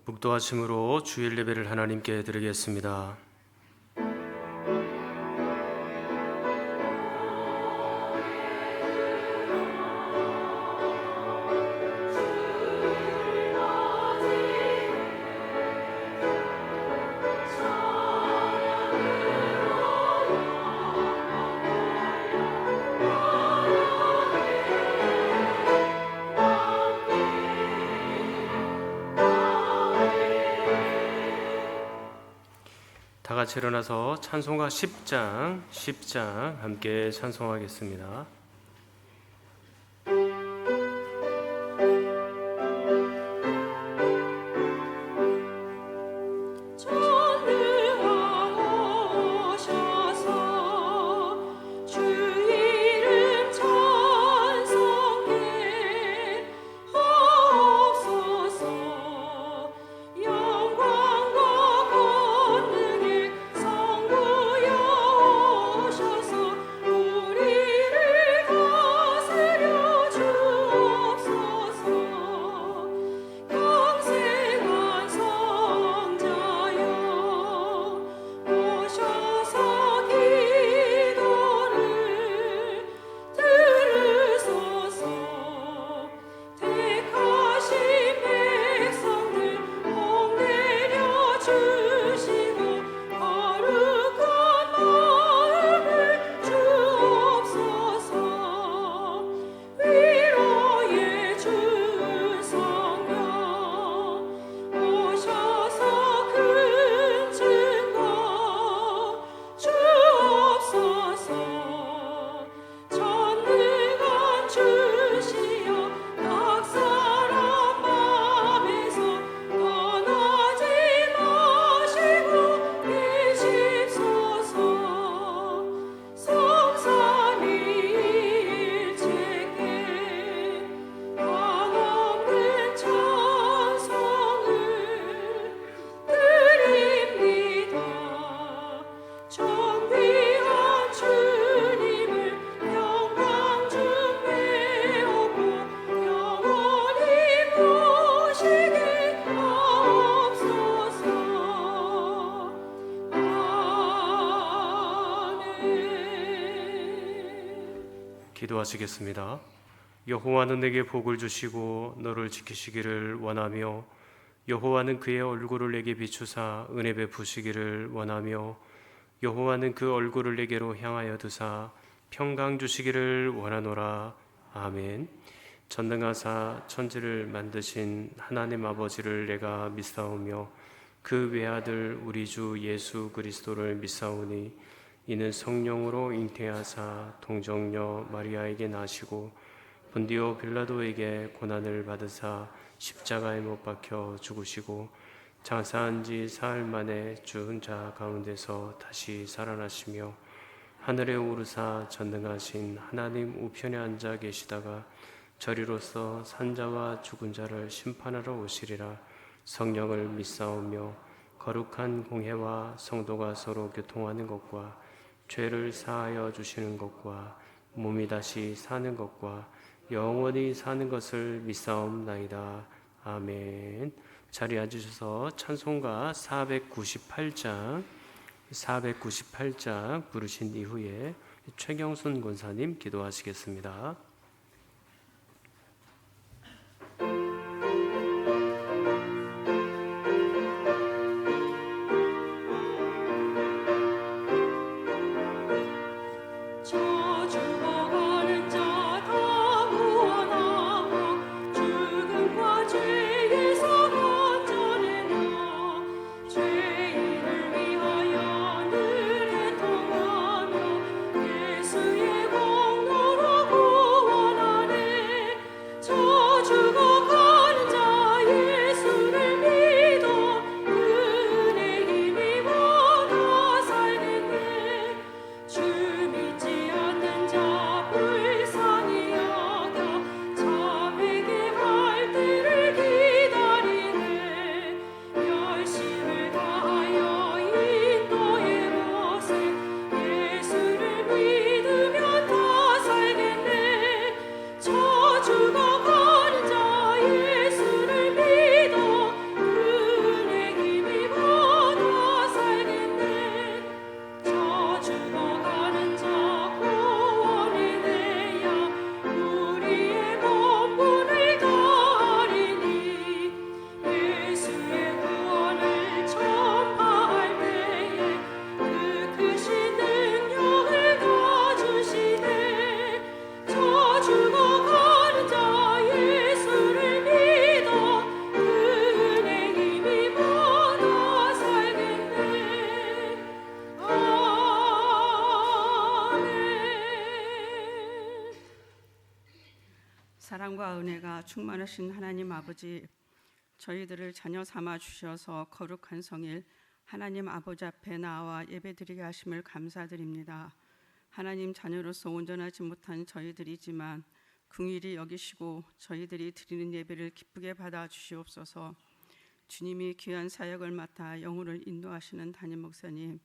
묵도하심으로 주일 예배를 하나님께 드리겠습니다. 다 같이 일어나서 찬송가 10장 함께 찬송하겠습니다. 기도하시겠습니다. 여호와는 내게 복을 주시고 너를 지키시기를 원하며 여호와는 그의 얼굴을 내게 비추사 은혜 베푸시기를 원하며 여호와는 그 얼굴을 내게로 향하여 두사 평강 주시기를 원하노라. 아멘. 전능하사 천지를 만드신 하나님 아버지를 내가 믿사오며 그 외아들 우리 주 예수 그리스도를 믿사오니 이는 성령으로 잉태하사 동정녀 마리아에게 나시고 본디오 빌라도에게 고난을 받으사 십자가에 못 박혀 죽으시고 장사한 지 사흘 만에 죽은 자 가운데서 다시 살아나시며 하늘에 오르사 전능하신 하나님 우편에 앉아 계시다가 저리로서 산자와 죽은 자를 심판하러 오시리라. 성령을 믿사오며 거룩한 공회와 성도가 서로 교통하는 것과 죄를 사하여 주시는 것과 몸이 다시 사는 것과 영원히 사는 것을 믿사옵나이다. 아멘. 자리에 앉으셔서 찬송가 498장 부르신 이후에 최경순 권사님 기도하시겠습니다. 예수의 공로로 사랑과 은혜가 충만하신 하나님 아버지, 저희들을 자녀 삼아 주셔서 거룩한 성일 하나님 아버지 앞에 나와 예배드리게 하심을 감사드립니다. 하나님 자녀로서 온전하지 못한 저희들이지만 긍휼히 여기시고 저희들이 드리는 예배를 기쁘게 받아 주시옵소서. 주님이 귀한 사역을 맡아 영혼을 인도하시는 담임 목사님,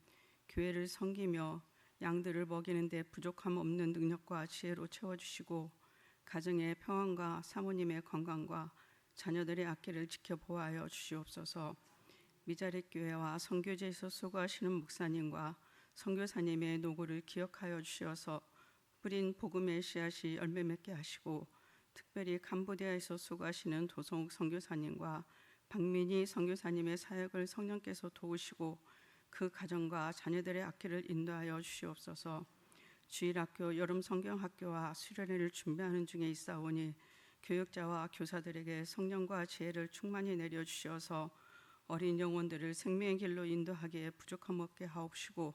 교회를 섬기며 양들을 먹이는 데 부족함 없는 능력과 지혜로 채워주시고 가정의 평안과 사모님의 건강과 자녀들의 악기를 지켜보아여 주시옵소서. 미자립 교회와 선교제에서 수고하시는 목사님과 선교사님의 노고를 기억하여 주셔서 뿌린 복음의 씨앗이 열매 맺게 하시고 특별히 캄보디아에서 수고하시는 도성욱 선교사님과 박민희 선교사님의 사역을 성령께서 도우시고 그 가정과 자녀들의 악기를 인도하여 주시옵소서. 주일학교, 여름성경학교와 수련회를 준비하는 중에 있사오니 교육자와 교사들에게 성령과 지혜를 충만히 내려주셔서 어린 영혼들을 생명의 길로 인도하기에 부족함 없게 하옵시고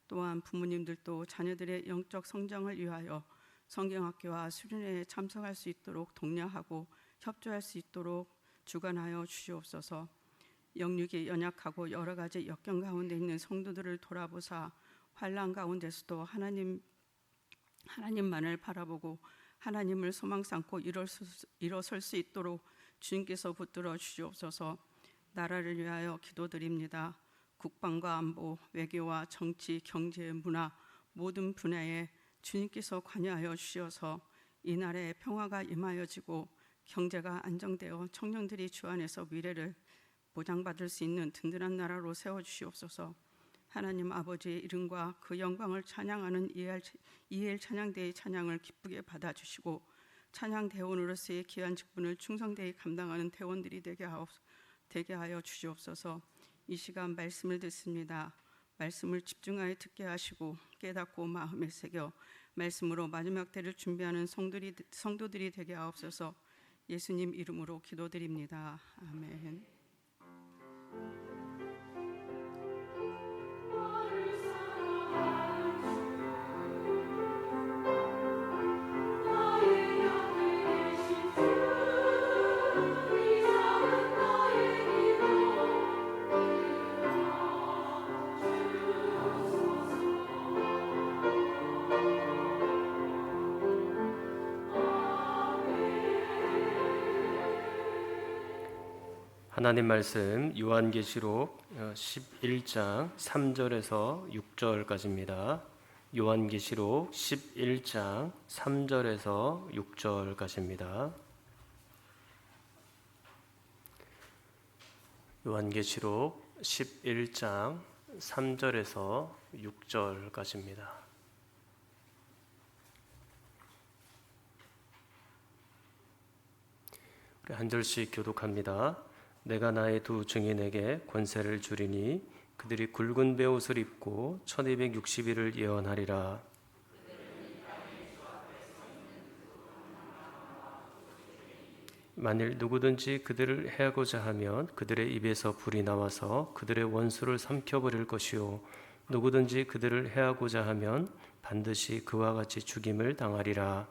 또한 부모님들도 자녀들의 영적 성장을 위하여 성경학교와 수련회에 참석할 수 있도록 독려하고 협조할 수 있도록 주관하여 주시옵소서. 영육이 연약하고 여러 가지 역경 가운데 있는 성도들을 돌아보사 환난 가운데서도 하나님만을 바라보고 하나님을 소망 삼고 일어설 수 있도록 주님께서 붙들어 주시옵소서. 나라를 위하여 기도드립니다. 국방과 안보, 외교와 정치, 경제, 문화 모든 분야에 주님께서 관여하여 주셔서 이 나라에 평화가 임하여지고 경제가 안정되어 청년들이 주 안에서 미래를 보장받을 수 있는 든든한 나라로 세워주시옵소서. 하나님 아버지의 이름과 그 영광을 찬양하는 이엘 찬양대의 찬양을 기쁘게 받아주시고 찬양대원으로서의 귀한 직분을 충성되이 감당하는 대원들이 되게 하여 주시옵소서. 이 시간 말씀을 듣습니다. 말씀을 집중하여 듣게 하시고 깨닫고 마음에 새겨 말씀으로 마지막 때를 준비하는 성도들이 되게 하옵소서. 예수님 이름으로 기도드립니다. 아멘. 하나님 말씀 요한계시록 11장 3절에서 6절까지입니다. 요한계시록 11장 3절에서 6절까지입니다. 요한계시록 11장 3절에서 6절까지입니다. 우리 한 절씩 교독합니다. 내가 나의 두 증인에게 권세를 주리니 그들이 굵은 베옷을 입고 1260일을 예언하리라. 만일 누구든지 그들을 해하고자 하면 그들의 입에서 불이 나와서 그들의 원수를 삼켜버릴 것이요 누구든지 그들을 해하고자 하면 반드시 그와 같이 죽임을 당하리라.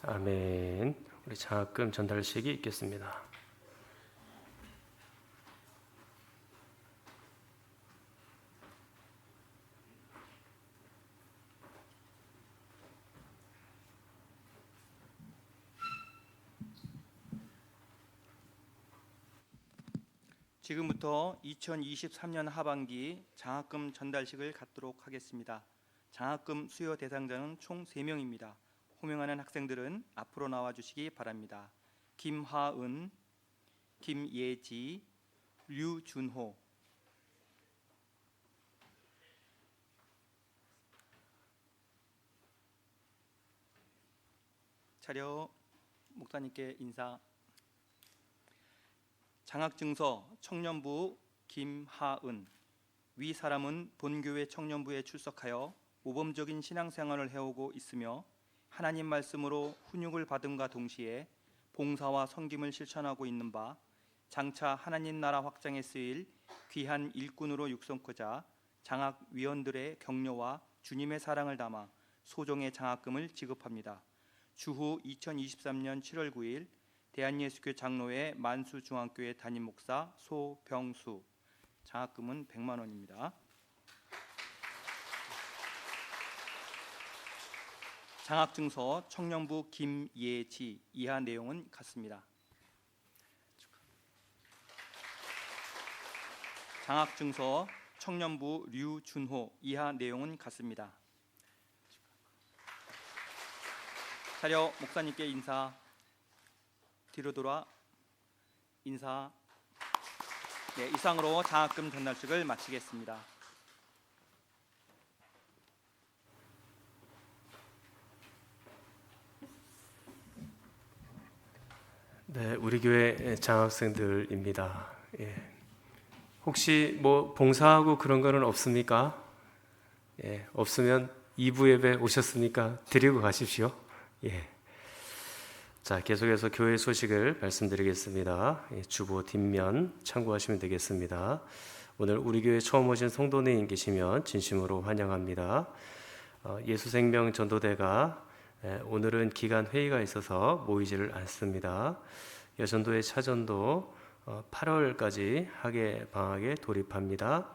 아멘. 우리 장학금 전달식이 있겠습니다. 지금부터 2023년 하반기 장학금 전달식을 갖도록 하겠습니다. 장학금 수여 대상자는 총 3명입니다. 호명하는 학생들은 앞으로 나와 주시기 바랍니다. 김하은, 김예지, 류준호. 차려 목사님께 인사. 장학증서 청년부 김하은. 위 사람은 본교회 청년부에 출석하여 모범적인 신앙생활을 해오고 있으며 하나님 말씀으로 훈육을 받음과 동시에 봉사와 섬김을 실천하고 있는 바 장차 하나님 나라 확장에 쓰일 귀한 일꾼으로 육성코자 장학위원들의 격려와 주님의 사랑을 담아 소정의 장학금을 지급합니다. 추후 2023년 7월 9일 대한예수교 장로회 만수중앙교회 담임 목사 소병수. 장학금은 100만 원입니다. 장학증서 청년부 김예지. 이하 내용은 같습니다. 장학증서 청년부 류준호. 이하 내용은 같습니다. 차려 목사님께 인사. 뒤로 돌아 인사. 네, 이상으로 장학금 전달식을 마치겠습니다. 네, 우리 교회 장학생들입니다. 예. 혹시 뭐 봉사하고 그런 거는 없습니까? 예, 없으면 2부 예배 오셨으니까 드리고 가십시오. 예. 자, 계속해서 교회 소식을 말씀드리겠습니다. 예, 주보 뒷면 참고하시면 되겠습니다. 오늘 우리 교회 처음 오신 성도님 계시면 진심으로 환영합니다. 예수생명 전도대가 오늘은 기간 회의가 있어서 모이지를 않습니다. 여전도의 차전도 8월까지 학예 방학에 돌입합니다.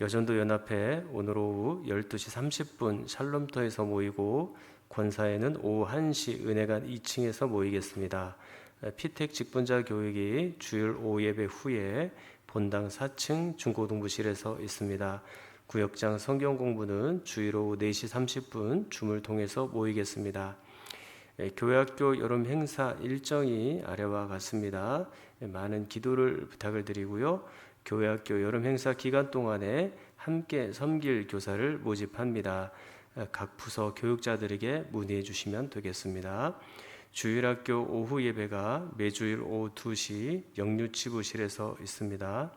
여전도 연합회 오늘 오후 12시 30분 샬롬터에서 모이고 권사에는 오후 1시 은혜관 2층에서 모이겠습니다. 피택 직분자 교육이 주일 오후 예배 후에 본당 4층 중고등부실에서 있습니다. 구역장 성경 공부는 주일 오후 4시 30분 줌을 통해서 모이겠습니다. 교회학교 여름 행사 일정이 아래와 같습니다. 많은 기도를 부탁을 드리고요. 교회학교 여름 행사 기간 동안에 함께 섬길 교사를 모집합니다. 각 부서 교육자들에게 문의해 주시면 되겠습니다. 주일학교 오후 예배가 매주일 오후 2시 영유치부실에서 있습니다.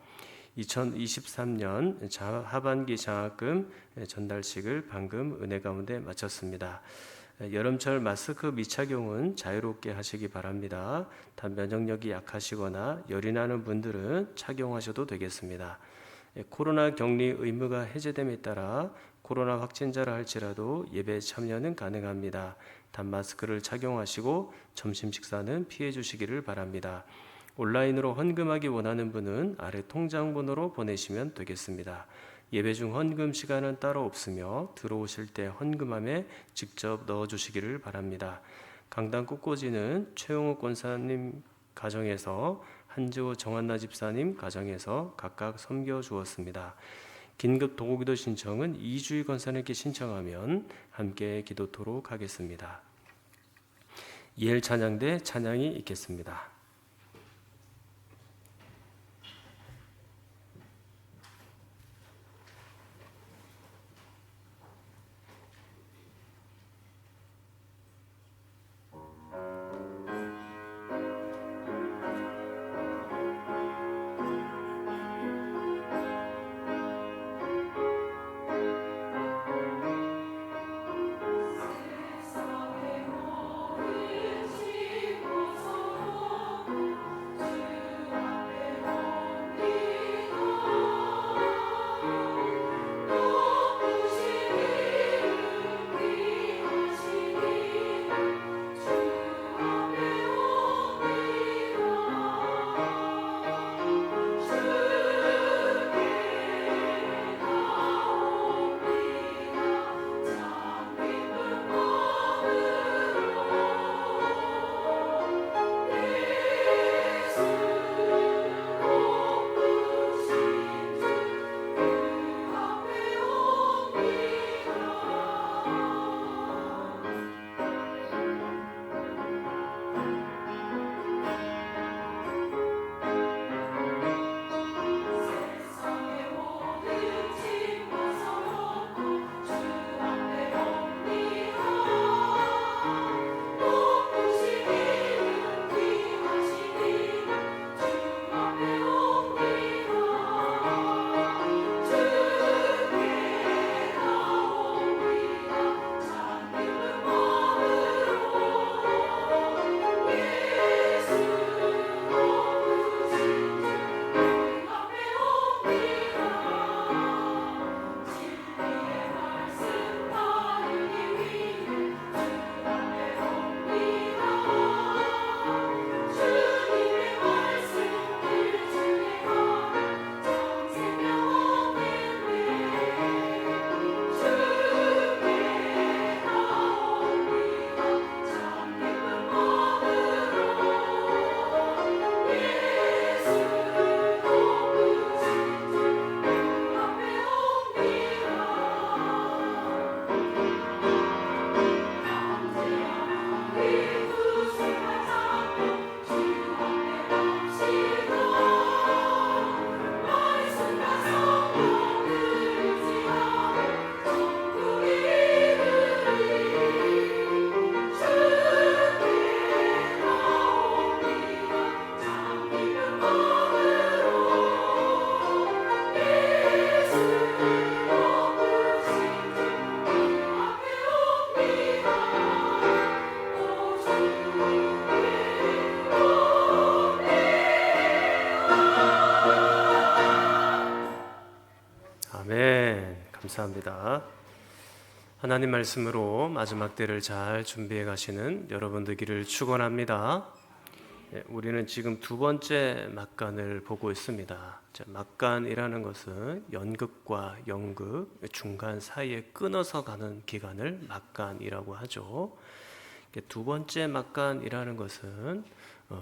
2023년 하반기 장학금 전달식을 방금 은혜 가운데 마쳤습니다. 여름철 마스크 미착용은 자유롭게 하시기 바랍니다. 단 면역력이 약하시거나 열이 나는 분들은 착용하셔도 되겠습니다. 코로나 격리 의무가 해제됨에 따라 코로나 확진자라 할지라도 예배 참여는 가능합니다. 단 마스크를 착용하시고 점심 식사는 피해 주시기를 바랍니다. 온라인으로 헌금하기 원하는 분은 아래 통장번호로 보내시면 되겠습니다. 예배 중 헌금 시간은 따로 없으며 들어오실 때 헌금함에 직접 넣어주시기를 바랍니다. 강단 꽃꽂이는 최용욱 권사님 가정에서 한지호 정한나 집사님 가정에서 각각 섬겨주었습니다. 긴급 도구기도 신청은 이주희 권사님께 신청하면 함께 기도토록 하겠습니다. 이엘 찬양대 찬양이 있겠습니다. 감사합니다. 하나님 말씀으로 마지막 때를 잘 준비해 가시는 여러분 되기를 축원합니다. 우리는 지금 두 번째 막간을 보고 있습니다. 막간이라는 것은 연극과 연극 중간 사이에 끊어서 가는 기간을 막간이라고 하죠. 두 번째 막간이라는 것은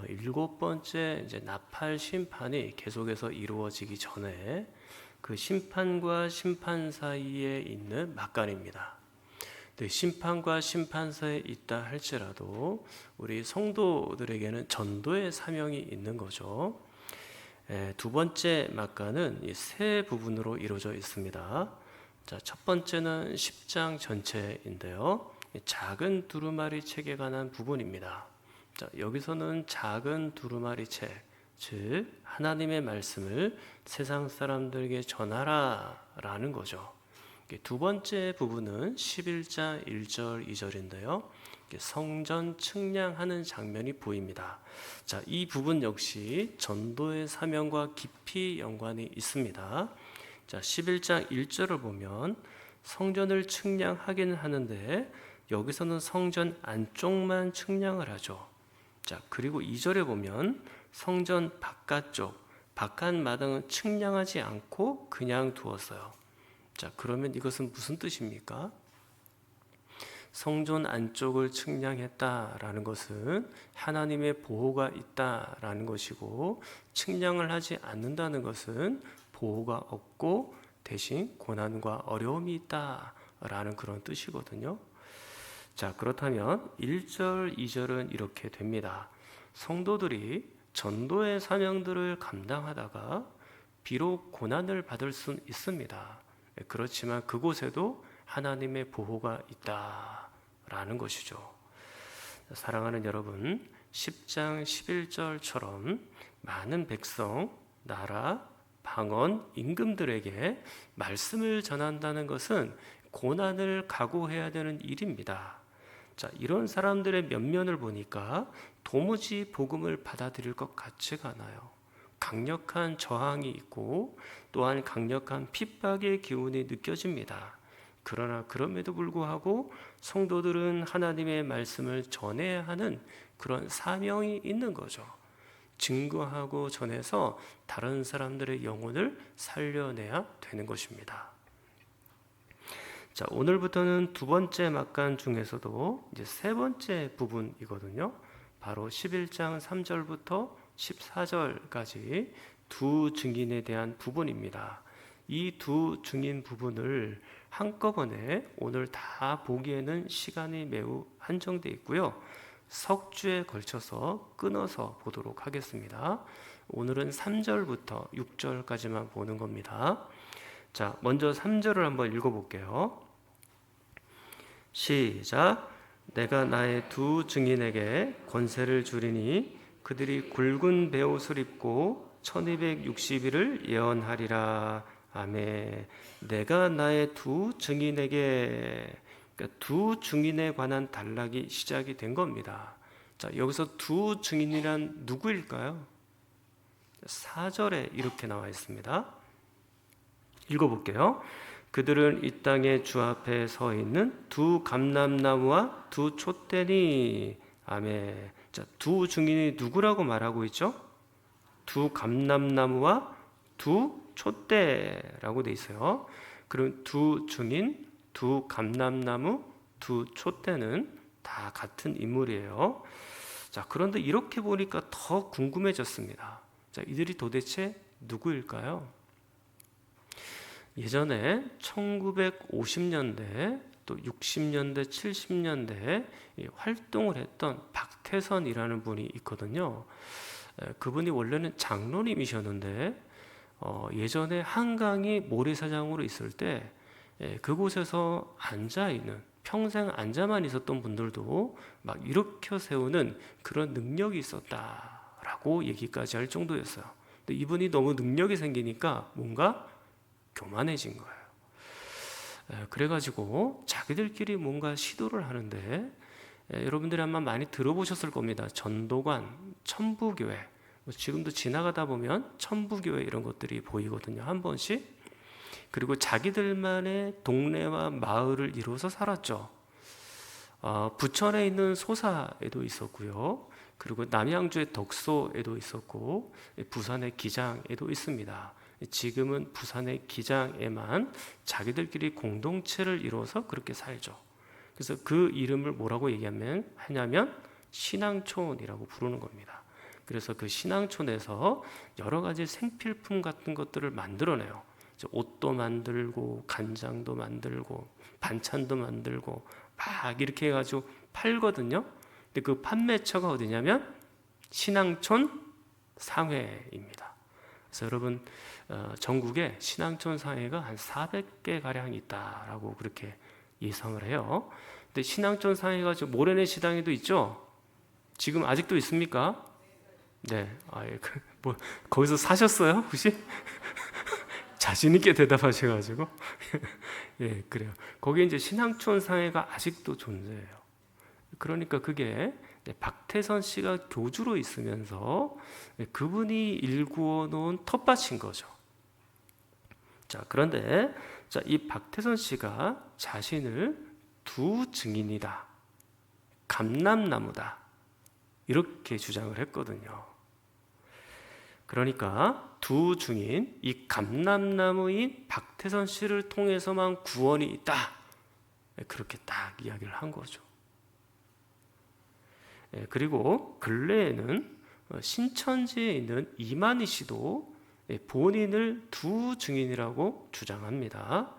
일곱 번째 이제 나팔 심판이 계속해서 이루어지기 전에 그 심판과 심판 사이에 있는 막간입니다. 심판과 심판 사이에 있다 할지라도 우리 성도들에게는 전도의 사명이 있는 거죠. 두 번째 막간은 세 부분으로 이루어져 있습니다. 첫 번째는 10장 전체인데요. 작은 두루마리 책에 관한 부분입니다. 여기서는 작은 두루마리 책, 즉 하나님의 말씀을 세상 사람들에게 전하라 라는 거죠. 두 번째 부분은 11장 1절 2절인데요. 성전 측량하는 장면이 보입니다. 이 부분 역시 전도의 사명과 깊이 연관이 있습니다. 11장 1절을 보면 성전을 측량하기는 하는데 여기서는 성전 안쪽만 측량을 하죠. 그리고 2절에 보면 성전 바깥쪽, 바깥 마당은 측량하지 않고 그냥 두었어요. 그러면 이것은 무슨 뜻입니까? 성전 안쪽을 측량했다라는 것은 하나님의 보호가 있다라는 것이고, 측량을 하지 않는다는 것은 보호가 없고 대신 고난과 어려움이 있다라는 그런 뜻이거든요. 그렇다면 1절, 2절은 이렇게 됩니다. 성도들이 전도의 사명들을 감당하다가 비록 고난을 받을 수는 있습니다. 그렇지만 그곳에도 하나님의 보호가 있다라는 것이죠. 사랑하는 여러분, 10장 11절처럼 많은 백성, 나라, 방언, 임금들에게 말씀을 전한다는 것은 고난을 각오해야 되는 일입니다. 이런 사람들의 면면을 보니까 도무지 복음을 받아들일 것 같지가 않아요. 강력한 저항이 있고 또한 강력한 핍박의 기운이 느껴집니다. 그러나 그럼에도 불구하고 성도들은 하나님의 말씀을 전해야 하는 그런 사명이 있는 거죠. 증거하고 전해서 다른 사람들의 영혼을 살려내야 되는 것입니다. 오늘부터는 두 번째 막간 중에서도 이제 세 번째 부분이거든요. 바로 11장 3절부터 14절까지 두 증인에 대한 부분입니다. 이 두 증인 부분을 한꺼번에 오늘 다 보기에는 시간이 매우 한정되어 있고요. 석 주에 걸쳐서 끊어서 보도록 하겠습니다. 오늘은 3절부터 6절까지만 보는 겁니다. 먼저 3절을 한번 읽어볼게요. 시작. 내가 나의 두 증인에게 권세를 주리니 그들이 굵은 베옷을 입고 1260일을 예언하리라. 아멘. 내가 나의 두 증인에게, 그러니까 두 증인에 관한 단락이 시작이 된 겁니다. 여기서 두 증인이란 누구일까요? 4절에 이렇게 나와 있습니다. 읽어볼게요. 그들은 이 땅의 주 앞에 서 있는 두 감람나무와 두 촛대니. 아멘. 두 증인이 누구라고 말하고 있죠? 두 감람나무와 두 촛대라고 돼 있어요. 그럼 두 증인, 두 감람나무, 두 촛대는 다 같은 인물이에요. 그런데 이렇게 보니까 더 궁금해졌습니다. 이들이 도대체 누구일까요? 예전에 1950년대 또 60년대, 70년대 활동을 했던 박태선이라는 분이 있거든요. 그분이 원래는 장로님이셨는데 예전에 한강이 모래사장으로 있을 때 그곳에서 앉아있는, 평생 앉아만 있었던 분들도 막 일으켜 세우는 그런 능력이 있었다라고 얘기까지 할 정도였어요. 근데 이분이 너무 능력이 생기니까 뭔가 교만해진 거예요. 그래가지고 자기들끼리 뭔가 시도를 하는데, 여러분들이 아마 많이 들어보셨을 겁니다. 전도관, 천부교회, 지금도 지나가다 보면 천부교회 이런 것들이 보이거든요. 한 번씩. 그리고 자기들만의 동네와 마을을 이루어서 살았죠. 부천에 있는 소사에도 있었고요. 그리고 남양주의 덕소에도 있었고 부산의 기장에도 있습니다. 지금은 부산의 기장에만 자기들끼리 공동체를 이루어서 그렇게 살죠. 그래서 그 이름을 뭐라고 하냐면 신앙촌이라고 부르는 겁니다. 그래서 그 신앙촌에서 여러 가지 생필품 같은 것들을 만들어내요. 옷도 만들고 간장도 만들고 반찬도 만들고 막 이렇게 해가지고 팔거든요. 근데 그 판매처가 어디냐면 신앙촌 상회입니다. 그래서 여러분 전국에 신앙촌 상회가 한 400개 가량 있다라고 그렇게 예상을 해요. 근데 신앙촌 상회가 지금 모래내 시당에도 있죠. 지금 아직도 있습니까? 네. 뭐 거기서 사셨어요 혹시? 자신 있게 대답하셔가지고 예, 그래요. 거기에 이제 신앙촌 상회가 아직도 존재해요. 그러니까 그게 박태선 씨가 교주로 있으면서 그분이 일구어 놓은 텃밭인 거죠. 자, 그런데 이 박태선 씨가 자신을 두 증인이다, 감람나무다 이렇게 주장을 했거든요. 그러니까 두 증인, 이 감람나무인 박태선 씨를 통해서만 구원이 있다, 그렇게 딱 이야기를 한 거죠. 그리고 근래에는 신천지에 있는 이만희 씨도 본인을 두 증인이라고 주장합니다.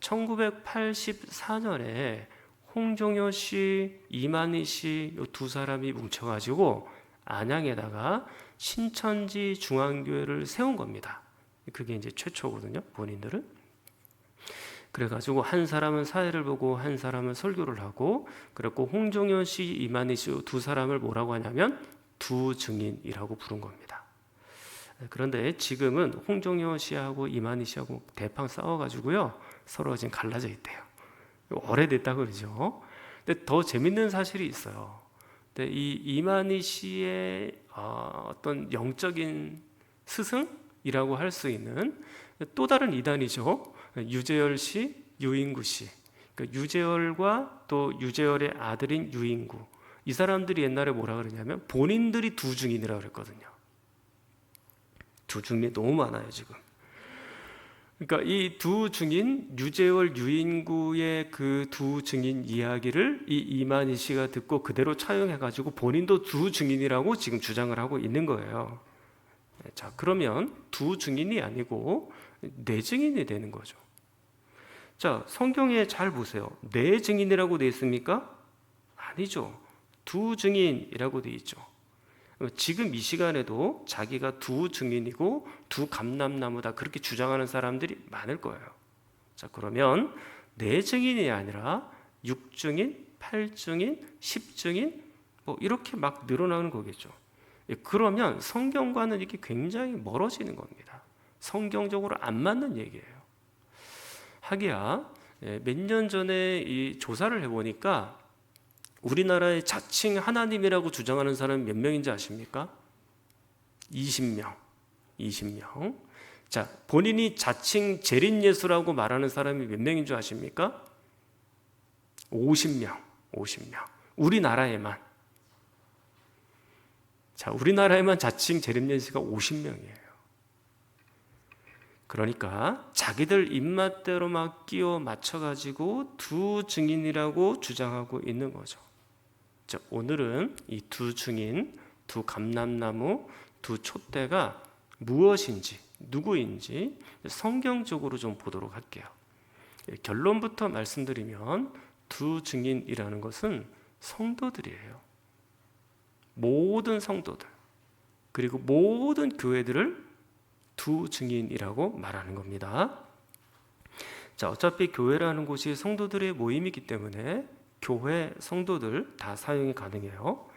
1984년에 홍종효 씨, 이만희 씨 이 두 사람이 뭉쳐가지고 안양에다가 신천지 중앙교회를 세운 겁니다. 그게 이제 최초거든요, 본인들은. 그래가지고 한 사람은 사회를 보고 한 사람은 설교를 하고, 그랬고 홍종효 씨, 이만희 씨 두 사람을 뭐라고 하냐면 두 증인이라고 부른 겁니다. 그런데 지금은 홍종효 씨하고 이만희 씨하고 대팡 싸워가지고요 서로 지금 갈라져 있대요. 오래됐다 그러죠. 근데 더 재밌는 사실이 있어요. 근데 이 이만희 씨의 어떤 영적인 스승이라고 할 수 있는 또 다른 이단이죠. 유재열 씨, 유인구 씨. 그러니까 유재열과 또 유재열의 아들인 유인구. 이 사람들이 옛날에 뭐라 그러냐면 본인들이 두 증인이라고 그랬거든요. 두 증인이 너무 많아요 지금. 그러니까 이 두 증인, 유재열, 유인구의 그 두 증인 이야기를 이 이만희 씨가 듣고 그대로 차용해가지고 본인도 두 증인이라고 지금 주장을 하고 있는 거예요. 자, 그러면 두 증인이 아니고 네 증인이 되는 거죠. 자, 성경에 잘 보세요. 네 증인이라고 되어 있습니까? 아니죠. 두 증인이라고 되어 있죠. 지금 이 시간에도 자기가 두 증인이고 두 감람나무다 그렇게 주장하는 사람들이 많을 거예요. 자, 그러면 네 증인이 아니라 6증인, 8증인, 10증인 뭐 이렇게 막 늘어나는 거겠죠. 그러면 성경과는 이게 굉장히 멀어지는 겁니다. 성경적으로 안 맞는 얘기예요. 하기야 몇 년 전에 이 조사를 해보니까 우리나라의 자칭 하나님이라고 주장하는 사람이 몇 명인지 아십니까? 20명. 자, 본인이 자칭 재림예수라고 말하는 사람이 몇 명인 줄 아십니까? 50명. 우리나라에만. 자, 우리나라에만 자칭 재림예수가 50명이에요. 그러니까 자기들 입맛대로 막 끼워 맞춰가지고 두 증인이라고 주장하고 있는 거죠. 자, 오늘은 이 두 증인, 두 감람나무, 두 촛대가 무엇인지, 누구인지 성경적으로 좀 보도록 할게요. 결론부터 말씀드리면 두 증인이라는 것은 성도들이에요. 모든 성도들, 그리고 모든 교회들을 두 증인이라고 말하는 겁니다. 자, 어차피 교회라는 곳이 성도들의 모임이기 때문에 교회 성도들 다 사용이 가능해요.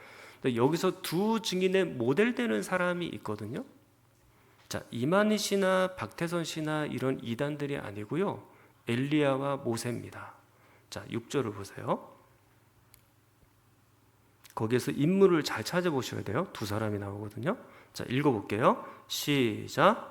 근데 여기서 두 증인의 모델 되는 사람이 있거든요. 자, 이만희 씨나 박태선 씨나 이런 이단들이 아니고요. 엘리야와 모세입니다. 자, 6절을 보세요. 거기에서 인물을 잘 찾아보셔야 돼요. 두 사람이 나오거든요. 자, 읽어볼게요. 시작.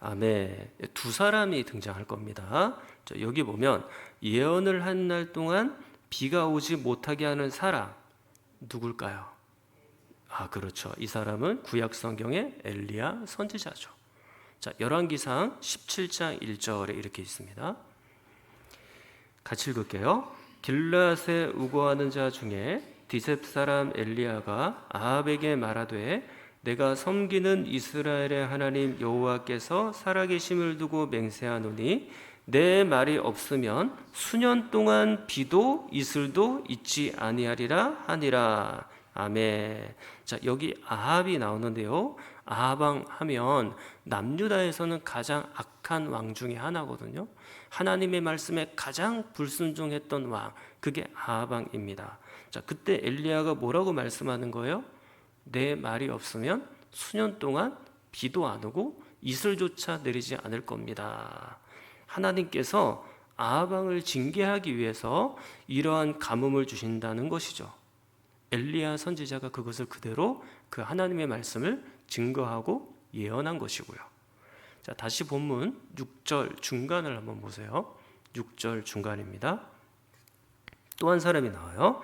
아멘. 두 사람이 등장할 겁니다. 여기 보면 예언을 한 날 동안 비가 오지 못하게 하는 사람 누굴까요? 그렇죠. 이 사람은 구약 성경의 엘리야 선지자죠. 자, 열왕기상 17장 1절에 이렇게 있습니다. 같이 읽을게요. 길르앗에 우거하는 자 중에 디셉 사람 엘리야가 아합에게 말하되 내가 섬기는 이스라엘의 하나님 여호와께서 살아계심을 두고 맹세하노니 내 말이 없으면 수년 동안 비도 이슬도 있지 아니하리라 하니라. 아멘. 자, 여기 아합이 나오는데요. 아합왕 하면 남유다에서는 가장 악한 왕 중에 하나거든요. 하나님의 말씀에 가장 불순종했던 왕, 그게 아합왕입니다. 자, 그때 엘리야가 뭐라고 말씀하는 거예요? 내 말이 없으면 수년 동안 비도 안 오고 이슬조차 내리지 않을 겁니다. 하나님께서 아합왕을 징계하기 위해서 이러한 가뭄을 주신다는 것이죠. 엘리야 선지자가 그것을 그대로 그 하나님의 말씀을 증거하고 예언한 것이고요. 자, 다시 본문 6절 중간을 한번 보세요. 6절 중간입니다. 또 한 사람이 나와요.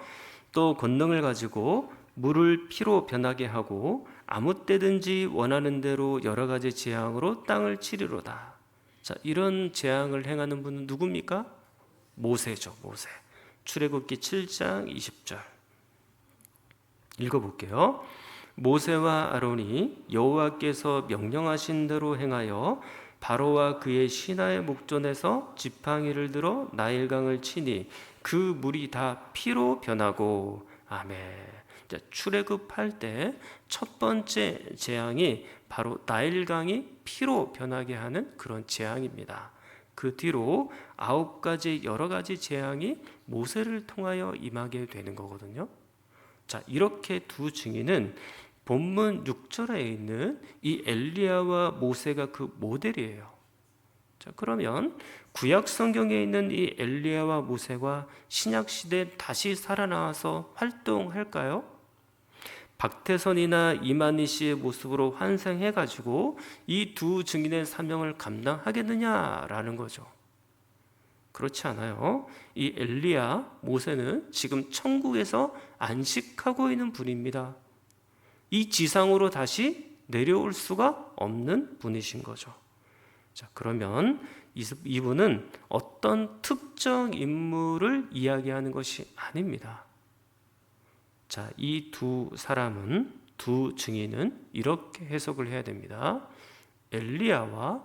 또 권능을 가지고 물을 피로 변하게 하고 아무 때든지 원하는 대로 여러 가지 재앙으로 땅을 치리로다. 자, 이런 재앙을 행하는 분은 누굽니까? 모세죠. 모세. 출애굽기 7장 20절 읽어볼게요. 모세와 아론이 여호와께서 명령하신 대로 행하여 바로와 그의 신하의 목전에서 지팡이를 들어 나일강을 치니 그 물이 다 피로 변하고. 아멘. 자, 출애굽할 때 첫 번째 재앙이 바로 나일강이 피로 변하게 하는 그런 재앙입니다. 그 뒤로 9가지 여러 가지 재앙이 모세를 통하여 임하게 되는 거거든요. 자, 이렇게 두 증인은 본문 6절에 있는 이 엘리야와 모세가 그 모델이에요. 자, 그러면 구약 성경에 있는 이 엘리야와 모세가 신약 시대에 다시 살아나와서 활동할까요? 박태선이나 이만희 씨의 모습으로 환생해가지고 이 두 증인의 사명을 감당하겠느냐라는 거죠. 그렇지 않아요. 이 엘리야, 모세는 지금 천국에서 안식하고 있는 분입니다. 이 지상으로 다시 내려올 수가 없는 분이신 거죠. 자, 그러면 이분은 어떤 특정 인물을 이야기하는 것이 아닙니다. 자, 이 두 사람은, 두 증인은 이렇게 해석을 해야 됩니다. 엘리야와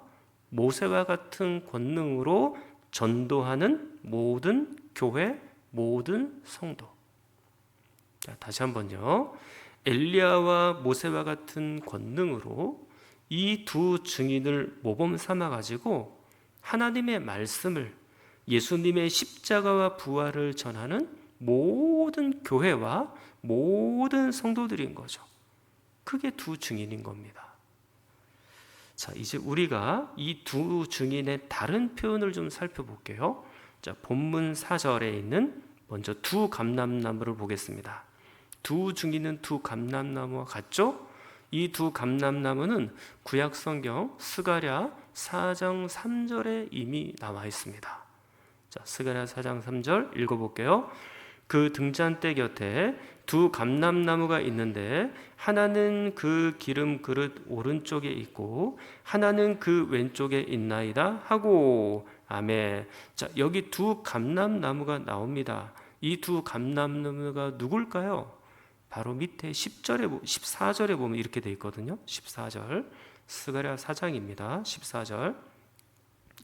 모세와 같은 권능으로 전도하는 모든 교회, 모든 성도. 자, 다시 한번요. 엘리야와 모세와 같은 권능으로 이 두 증인을 모범 삼아 가지고 하나님의 말씀을, 예수님의 십자가와 부활을 전하는 모든 교회와 모든 성도들인 거죠. 그게 두 증인인 겁니다. 자, 이제 우리가 이 두 증인의 다른 표현을 좀 살펴볼게요. 자, 본문 4절에 있는 먼저 두 감람나무를 보겠습니다. 두 증인은 두 감람나무와 같죠? 이 두 감람나무는 구약 성경 스가랴 4장 3절에 이미 나와 있습니다. 자, 스가랴 4장 3절 읽어볼게요. 그 등잔대 곁에 두 감람나무가 있는데 하나는 그 기름 그릇 오른쪽에 있고 하나는 그 왼쪽에 있나이다 하고. 아멘. 자, 여기 두 감람나무가 나옵니다. 이 두 감람나무가 누굴까요? 바로 밑에 14절에 보면 이렇게 되어 있거든요. 14절 스가랴 4장입니다. 14절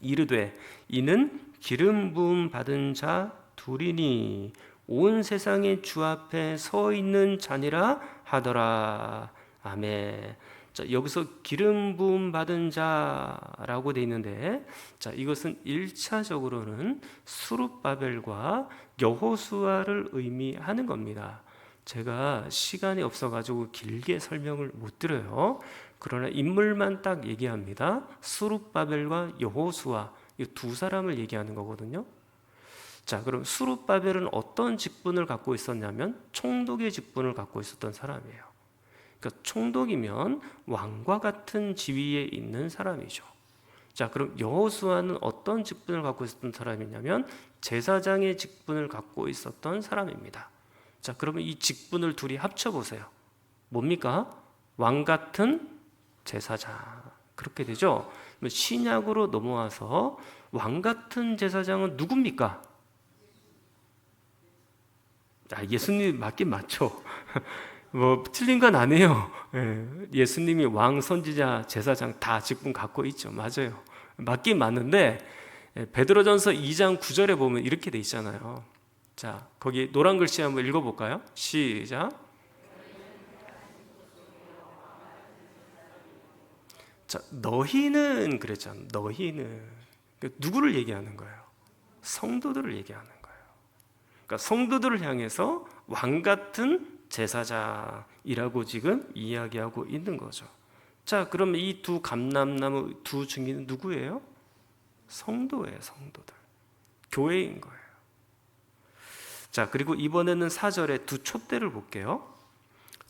이르되 이는 기름 부음 받은 자 둘이니 온 세상의 주 앞에 서 있는 자니라 하더라. 아멘. 자, 여기서 기름 부음 받은 자라고 되어 있는데, 자, 이것은 1차적으로는 스룹바벨과 여호수아를 의미하는 겁니다. 제가 시간이 없어가지고 길게 설명을 못 드려요. 그러나 인물만 딱 얘기합니다. 스룹바벨과 여호수아, 이 두 사람을 얘기하는 거거든요. 자, 그럼 스룹바벨은 어떤 직분을 갖고 있었냐면 총독의 직분을 갖고 있었던 사람이에요. 그러니까 총독이면 왕과 같은 지위에 있는 사람이죠. 자, 그럼 여호수아는 어떤 직분을 갖고 있었던 사람이냐면 제사장의 직분을 갖고 있었던 사람입니다. 자, 그러면 이 직분을 둘이 합쳐보세요. 뭡니까? 왕 같은 제사장. 그렇게 되죠. 신약으로 넘어와서 왕 같은 제사장은 누굽니까? 예수님 맞긴 맞죠. 뭐 틀린 건 아니에요. 예수님이 왕, 선지자, 제사장 다 직분 갖고 있죠. 맞아요. 맞긴 맞는데 베드로전서 2장 9절에 보면 이렇게 돼 있잖아요. 자, 거기 노란 글씨 한번 읽어볼까요? 시작. 자, 너희는 그랬잖아. 너희는 누구를 얘기하는 거예요? 성도들을 얘기하는 거예요. 그러니까 성도들을 향해서 왕 같은 제사장이라고 지금 이야기하고 있는 거죠. 자, 그러면 이 두 감람나무 두 증인은 누구예요? 성도예요. 성도들. 교회인 거예요. 자, 그리고 이번에는 4절에 두 촛대를 볼게요.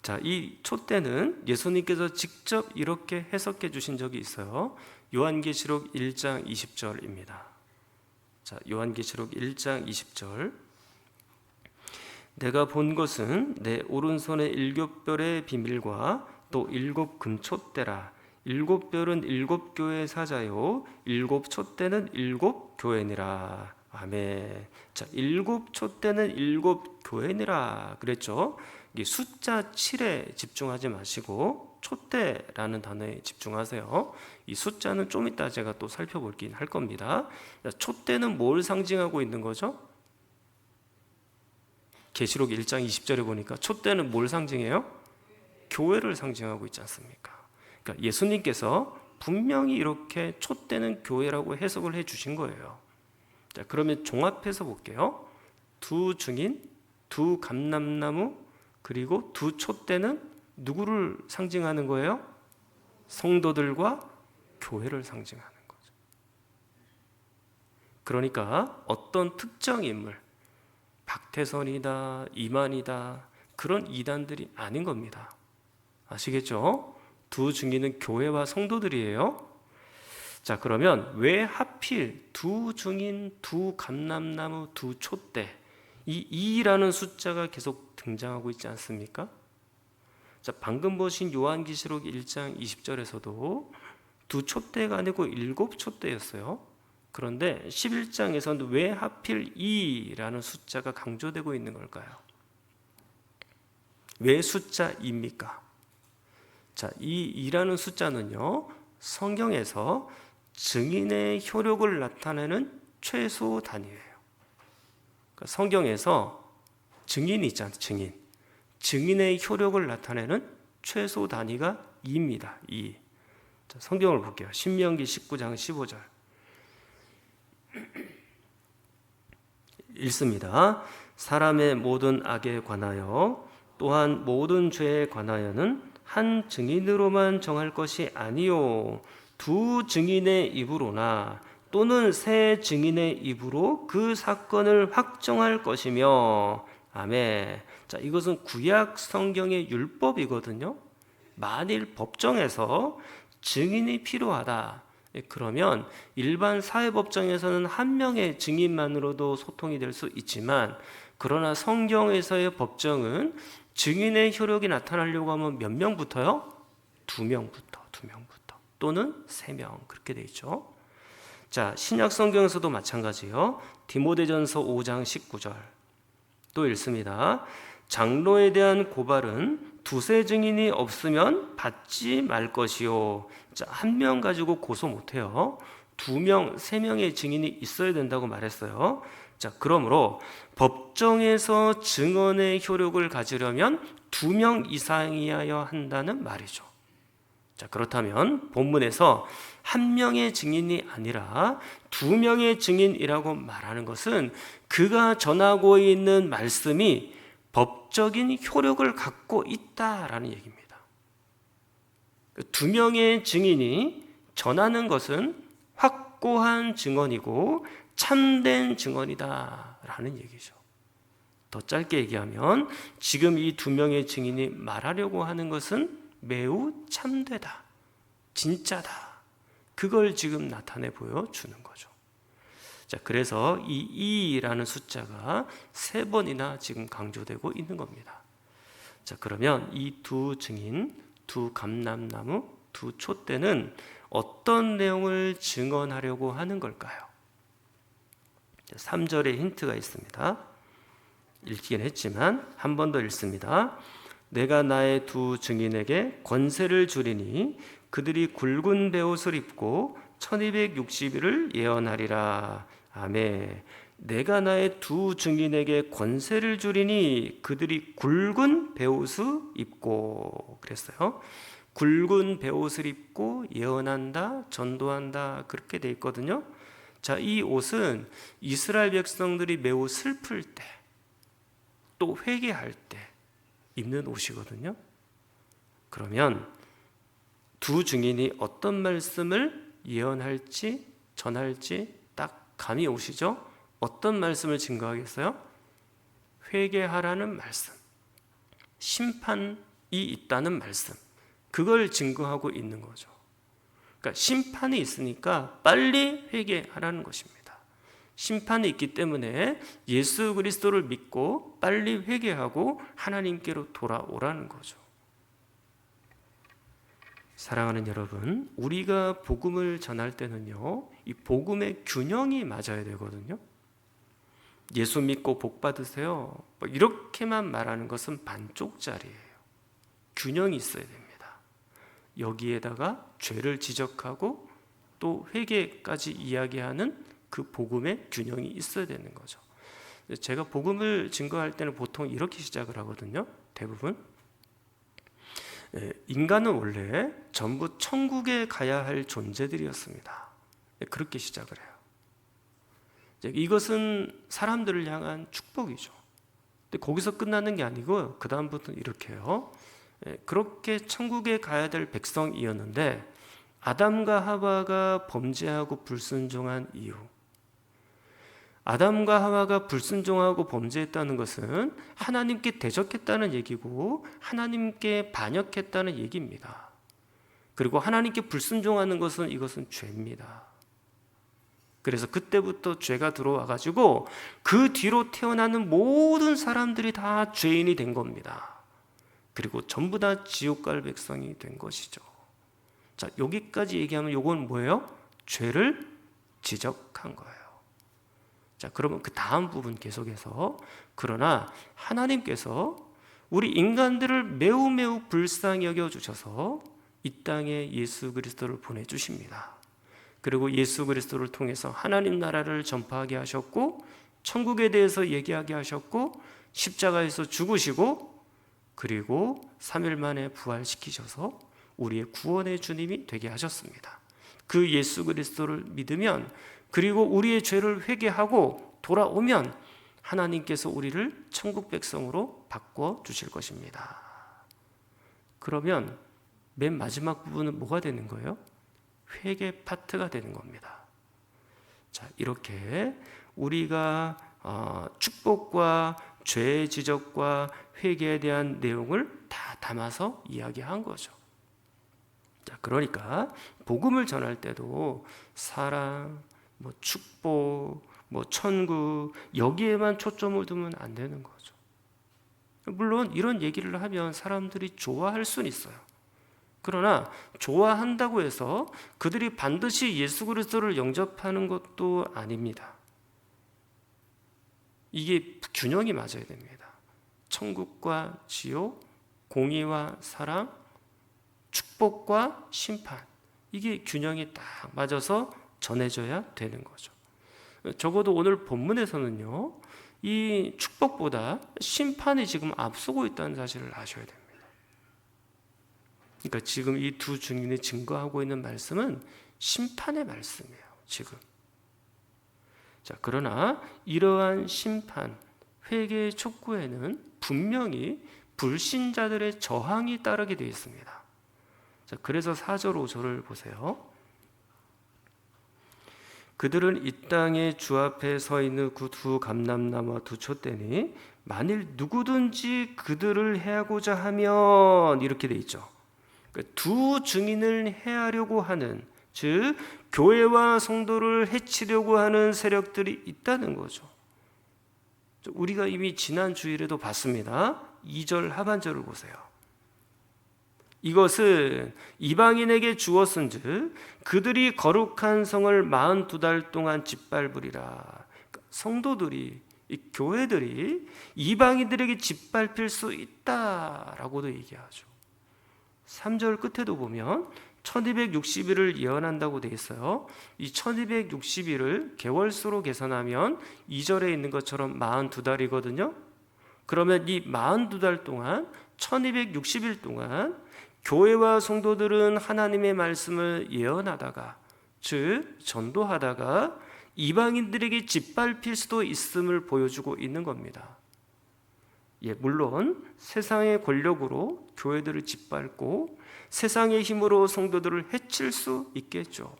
자, 이 촛대는 예수님께서 직접 이렇게 해석해 주신 적이 있어요. 요한계시록 1장 20절입니다. 자, 요한계시록 1장 20절. 내가 본 것은 내 오른손의 7별의 비밀과 또 7 금촛대라. 7별은 7 교회의 사자요 7 촛대는 7 교회니라. 아멘. 자, 7 촛대는 7 교회니라 그랬죠. 이 숫자 7에 집중하지 마시고 촛대라는 단어에 집중하세요. 이 숫자는 좀 이따 제가 또 살펴보긴 할 겁니다. 자, 촛대는 뭘 상징하고 있는 거죠? 계시록 1장 20절에 보니까 촛대는 뭘 상징해요? 교회를 상징하고 있지 않습니까? 그러니까 예수님께서 분명히 이렇게 촛대는 교회라고 해석을 해 주신 거예요. 자, 그러면 종합해서 볼게요. 두 증인, 두 감람나무, 그리고 두 촛대는 누구를 상징하는 거예요? 성도들과 교회를 상징하는 거죠. 그러니까 어떤 특정 인물, 박태선이다, 이만이다, 그런 이단들이 아닌 겁니다. 아시겠죠? 두 증인은 교회와 성도들이에요. 자, 그러면 왜 하필 두 증인, 두 감람나무, 두 촛대, 이 2라는 숫자가 계속 등장하고 있지 않습니까? 자, 방금 보신 요한계시록 1장 20절에서도 두 촛대가 아니고 7 촛대였어요. 그런데 11장에서는 왜 하필 2라는 숫자가 강조되고 있는 걸까요? 왜 숫자 2입니까? 자, 이 2라는 숫자는요, 성경에서 증인의 효력을 나타내는 최소 단위예요. 그러니까 성경에서 증인이 있잖아요. 증인의 효력을 나타내는 최소 단위가 2입니다. 2. 자, 성경을 볼게요. 신명기 19장 15절 읽습니다. 사람의 모든 악에 관하여 또한 모든 죄에 관하여는 한 증인으로만 정할 것이 아니요 두 증인의 입으로나 또는 세 증인의 입으로 그 사건을 확정할 것이며. 아멘. 자, 이것은 구약 성경의 율법이거든요. 만일 법정에서 증인이 필요하다, 그러면 일반 사회법정에서는 한 명의 증인만으로도 소통이 될 수 있지만, 그러나 성경에서의 법정은 증인의 효력이 나타나려고 하면 몇 명부터요? 2명부터 또는 3명, 그렇게 돼 있죠. 자, 신약 성경에서도 마찬가지요. 디모데전서 5장 19절 또 읽습니다. 장로에 대한 고발은 두세 증인이 없으면 받지 말 것이요. 자, 1명 가지고 고소 못해요. 2명, 3명의 증인이 있어야 된다고 말했어요. 자, 그러므로 법정에서 증언의 효력을 가지려면 2명 이상이어야 한다는 말이죠. 자, 그렇다면 본문에서 1명의 증인이 아니라 2명의 증인이라고 말하는 것은 그가 전하고 있는 말씀이 법적인 효력을 갖고 있다라는 얘기입니다. 2명의 증인이 전하는 것은 확고한 증언이고 참된 증언이다라는 얘기죠. 더 짧게 얘기하면 지금 이 2명의 증인이 말하려고 하는 것은 매우 참되다, 진짜다, 그걸 지금 나타내 보여주는 거죠. 자, 그래서 이 2라는 숫자가 3번이나 지금 강조되고 있는 겁니다. 자, 그러면 이 두 증인, 두 감람나무, 두 촛대는 어떤 내용을 증언하려고 하는 걸까요? 3절에 힌트가 있습니다. 읽긴 했지만 한 번 더 읽습니다. 내가 나의 두 증인에게 권세를 주리니 그들이 굵은 베옷을 입고 1260일을 예언하리라. 아멘. 내가 나의 두 증인에게 권세를 주리니 그들이 굵은 베옷을 입고, 그랬어요. 굵은 베옷을 입고 예언한다, 전도한다, 그렇게 돼 있거든요. 자, 이 옷은 이스라엘 백성들이 매우 슬플 때, 또 회개할 때 입는 옷이거든요. 그러면 두 증인이 어떤 말씀을 예언할지, 전할지 딱 감이 오시죠? 어떤 말씀을 증거하겠어요? 회개하라는 말씀, 심판이 있다는 말씀, 그걸 증거하고 있는 거죠. 그러니까 심판이 있으니까 빨리 회개하라는 것입니다. 심판이 있기 때문에 예수 그리스도를 믿고 빨리 회개하고 하나님께로 돌아오라는 거죠. 사랑하는 여러분, 우리가 복음을 전할 때는요, 이 복음의 균형이 맞아야 되거든요. 예수 믿고 복 받으세요, 이렇게만 말하는 것은 반쪽짜리예요. 균형이 있어야 됩니다. 여기에다가 죄를 지적하고 또 회개까지 이야기하는 그 복음의 균형이 있어야 되는 거죠. 제가 복음을 증거할 때는 보통 이렇게 시작을 하거든요. 대부분 인간은 원래 전부 천국에 가야 할 존재들이었습니다. 그렇게 시작을 해요. 이것은 사람들을 향한 축복이죠. 근데 거기서 끝나는 게 아니고 그 다음부터는 이렇게 해요. 그렇게 천국에 가야 될 백성이었는데 아담과 하와가 범죄하고 불순종한 이유, 아담과 하와가 불순종하고 범죄했다는 것은 하나님께 대적했다는 얘기고 하나님께 반역했다는 얘기입니다. 그리고 하나님께 불순종하는 것은 이것은 죄입니다. 그래서 그때부터 죄가 들어와 가지고 그 뒤로 태어나는 모든 사람들이 다 죄인이 된 겁니다. 그리고 전부 다 지옥 갈 백성이 된 것이죠. 자, 여기까지 얘기하면 이건 뭐예요? 죄를 지적한 거예요. 자, 그러면 그 다음 부분 계속해서, 그러나 하나님께서 우리 인간들을 매우 매우 불쌍히 여겨주셔서 이 땅에 예수 그리스도를 보내주십니다. 그리고 예수 그리스도를 통해서 하나님 나라를 전파하게 하셨고 천국에 대해서 얘기하게 하셨고 십자가에서 죽으시고 그리고 3일 만에 부활시키셔서 우리의 구원의 주님이 되게 하셨습니다. 그 예수 그리스도를 믿으면, 그리고 우리의 죄를 회개하고 돌아오면 하나님께서 우리를 천국 백성으로 바꿔 주실 것입니다. 그러면 맨 마지막 부분은 뭐가 되는 거예요? 회개 파트가 되는 겁니다. 자, 이렇게 우리가 축복과 죄의 지적과 회개에 대한 내용을 다 담아서 이야기한 거죠. 자, 그러니까 복음을 전할 때도 사랑, 축복, 천국, 여기에만 초점을 두면 안 되는 거죠. 물론 이런 얘기를 하면 사람들이 좋아할 수는 있어요. 그러나 좋아한다고 해서 그들이 반드시 예수 그리스도를 영접하는 것도 아닙니다. 이게 균형이 맞아야 됩니다. 천국과 지옥, 공의와 사랑, 축복과 심판, 이게 균형이 딱 맞아서 전해져야 되는 거죠. 적어도 오늘 본문에서는요, 이 축복보다 심판이 지금 앞서고 있다는 사실을 아셔야 됩니다. 그러니까 지금 이 두 증인이 증거하고 있는 말씀은 심판의 말씀이에요, 지금. 자, 그러나 이러한 심판, 회개의 촉구에는 분명히 불신자들의 저항이 따르게 되어 있습니다. 자, 그래서 4절 5절을 보세요. 그들은 이 땅에 주 앞에 서 있는 그 두 감람나무와 두 촛대니 만일 누구든지 그들을 해하고자 하면, 이렇게 돼 있죠. 두 증인을 해하려고 하는 즉 교회와 성도를 해치려고 하는 세력들이 있다는 거죠. 우리가 이미 지난 주일에도 봤습니다. 2절 하반절을 보세요. 이것은 이방인에게 주었은즉 그들이 거룩한 성을 42달 동안 짓밟으리라. 성도들이, 이 교회들이 이방인들에게 짓밟힐 수 있다라고도 얘기하죠. 3절 끝에도 보면 1260일을 예언한다고 되어 있어요. 이 1260일을 개월수로 계산하면 2절에 있는 것처럼 42달이거든요. 그러면 이 42달 동안 1260일 동안 교회와 성도들은 하나님의 말씀을 예언하다가, 즉 전도하다가 이방인들에게 짓밟힐 수도 있음을 보여주고 있는 겁니다. 물론 세상의 권력으로 교회들을 짓밟고 세상의 힘으로 성도들을 해칠 수 있겠죠.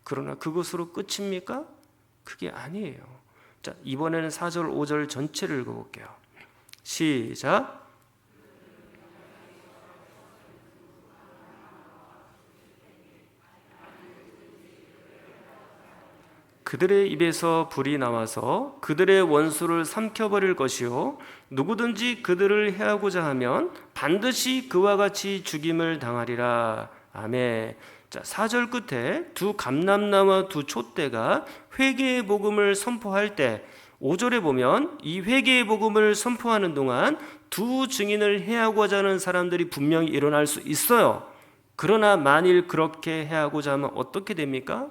그러나 그것으로 끝입니까? 그게 아니에요. 자, 이번에는 4절, 5절 전체를 읽어볼게요. 시작. 그들의 입에서 불이 나와서 그들의 원수를 삼켜버릴 것이요 누구든지 그들을 해하고자 하면 반드시 그와 같이 죽임을 당하리라. 아멘. 자, 4절 끝에 두 감람나와 두 촛대가 회개의 복음을 선포할 때 5절에 보면 이 회개의 복음을 선포하는 동안 두 증인을 해하고자 하는 사람들이 분명히 일어날 수 있어요. 그러나 만일 그렇게 해하고자 하면 어떻게 됩니까?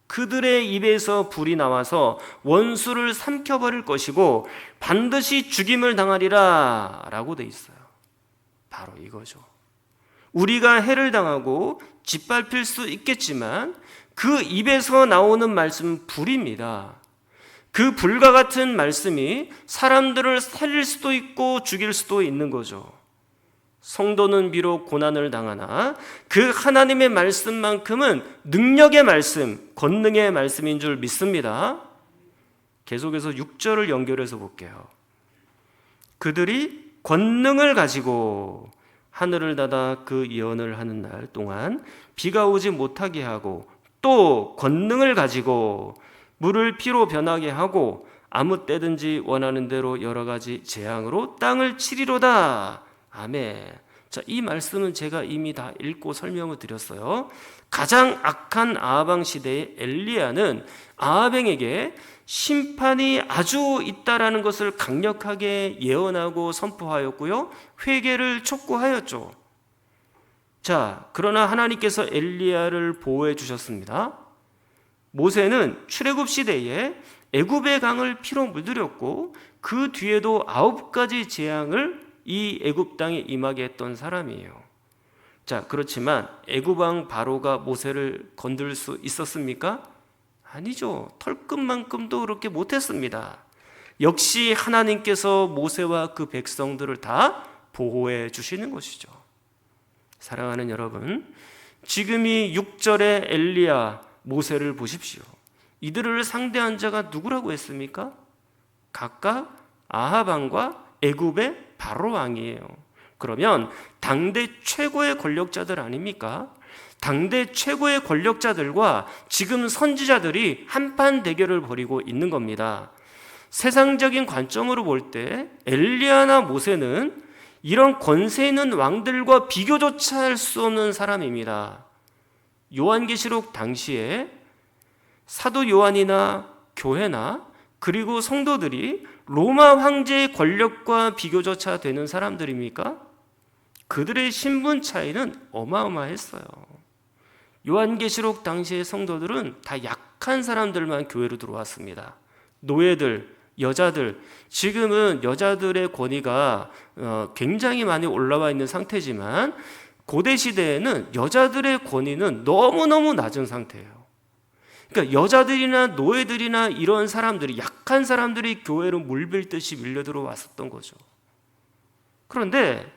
그들의 입에서 불이 나와서 원수를 삼켜버릴 것이고 반드시 죽임을 당하리라 라고 돼 있어요. 바로 이거죠. 우리가 해를 당하고 짓밟힐 수 있겠지만 그 입에서 나오는 말씀은 불입니다. 그 불과 같은 말씀이 사람들을 살릴 수도 있고 죽일 수도 있는 거죠. 성도는 비록 고난을 당하나 그 하나님의 말씀만큼은 능력의 말씀, 권능의 말씀인 줄 믿습니다. 계속해서 6절을 연결해서 볼게요. 그들이 권능을 가지고 하늘을 닫아 그 예언을 하는 날 동안 비가 오지 못하게 하고 또 권능을 가지고 물을 피로 변하게 하고 아무 때든지 원하는 대로 여러 가지 재앙으로 땅을 치리로다. 아멘. 자, 이 말씀은 제가 이미 다 읽고 설명을 드렸어요. 가장 악한 아합 시대의 엘리야는 아합에게 심판이 아주 있다라는 것을 강력하게 예언하고 선포하였고요. 회개를 촉구하였죠. 자, 그러나 하나님께서 엘리야를 보호해 주셨습니다. 모세는 출애굽 시대에 애굽의 강을 피로 물들였고 그 뒤에도 9가지 재앙을 이 애굽 땅에 임하게 했던 사람이에요. 자, 그렇지만 애굽 왕 바로가 모세를 건들 수 있었습니까? 아니죠. 털끝만큼도 그렇게 못했습니다. 역시 하나님께서 모세와 그 백성들을 다 보호해 주시는 것이죠. 사랑하는 여러분, 지금 이 6절의 엘리야, 모세를 보십시오. 이들을 상대한 자가 누구라고 했습니까? 각각 아합 왕과 애굽의 바로 왕이에요. 그러면 당대 최고의 권력자들 아닙니까? 당대 최고의 권력자들과 지금 선지자들이 한판 대결을 벌이고 있는 겁니다. 세상적인 관점으로 볼 때 엘리야나 모세는 이런 권세 있는 왕들과 비교조차 할 수 없는 사람입니다. 요한계시록 당시에 사도 요한이나 교회나 그리고 성도들이 로마 황제의 권력과 비교조차 되는 사람들입니까? 그들의 신분 차이는 어마어마했어요. 요한계시록 당시의 성도들은 다 약한 사람들만 교회로 들어왔습니다. 노예들, 여자들, 지금은 여자들의 권위가 굉장히 많이 올라와 있는 상태지만 고대 시대에는 여자들의 권위는 너무너무 낮은 상태예요. 그러니까 여자들이나 노예들이나 이런 사람들이, 약한 사람들이 교회로 물밀듯이 밀려 들어왔었던 거죠. 그런데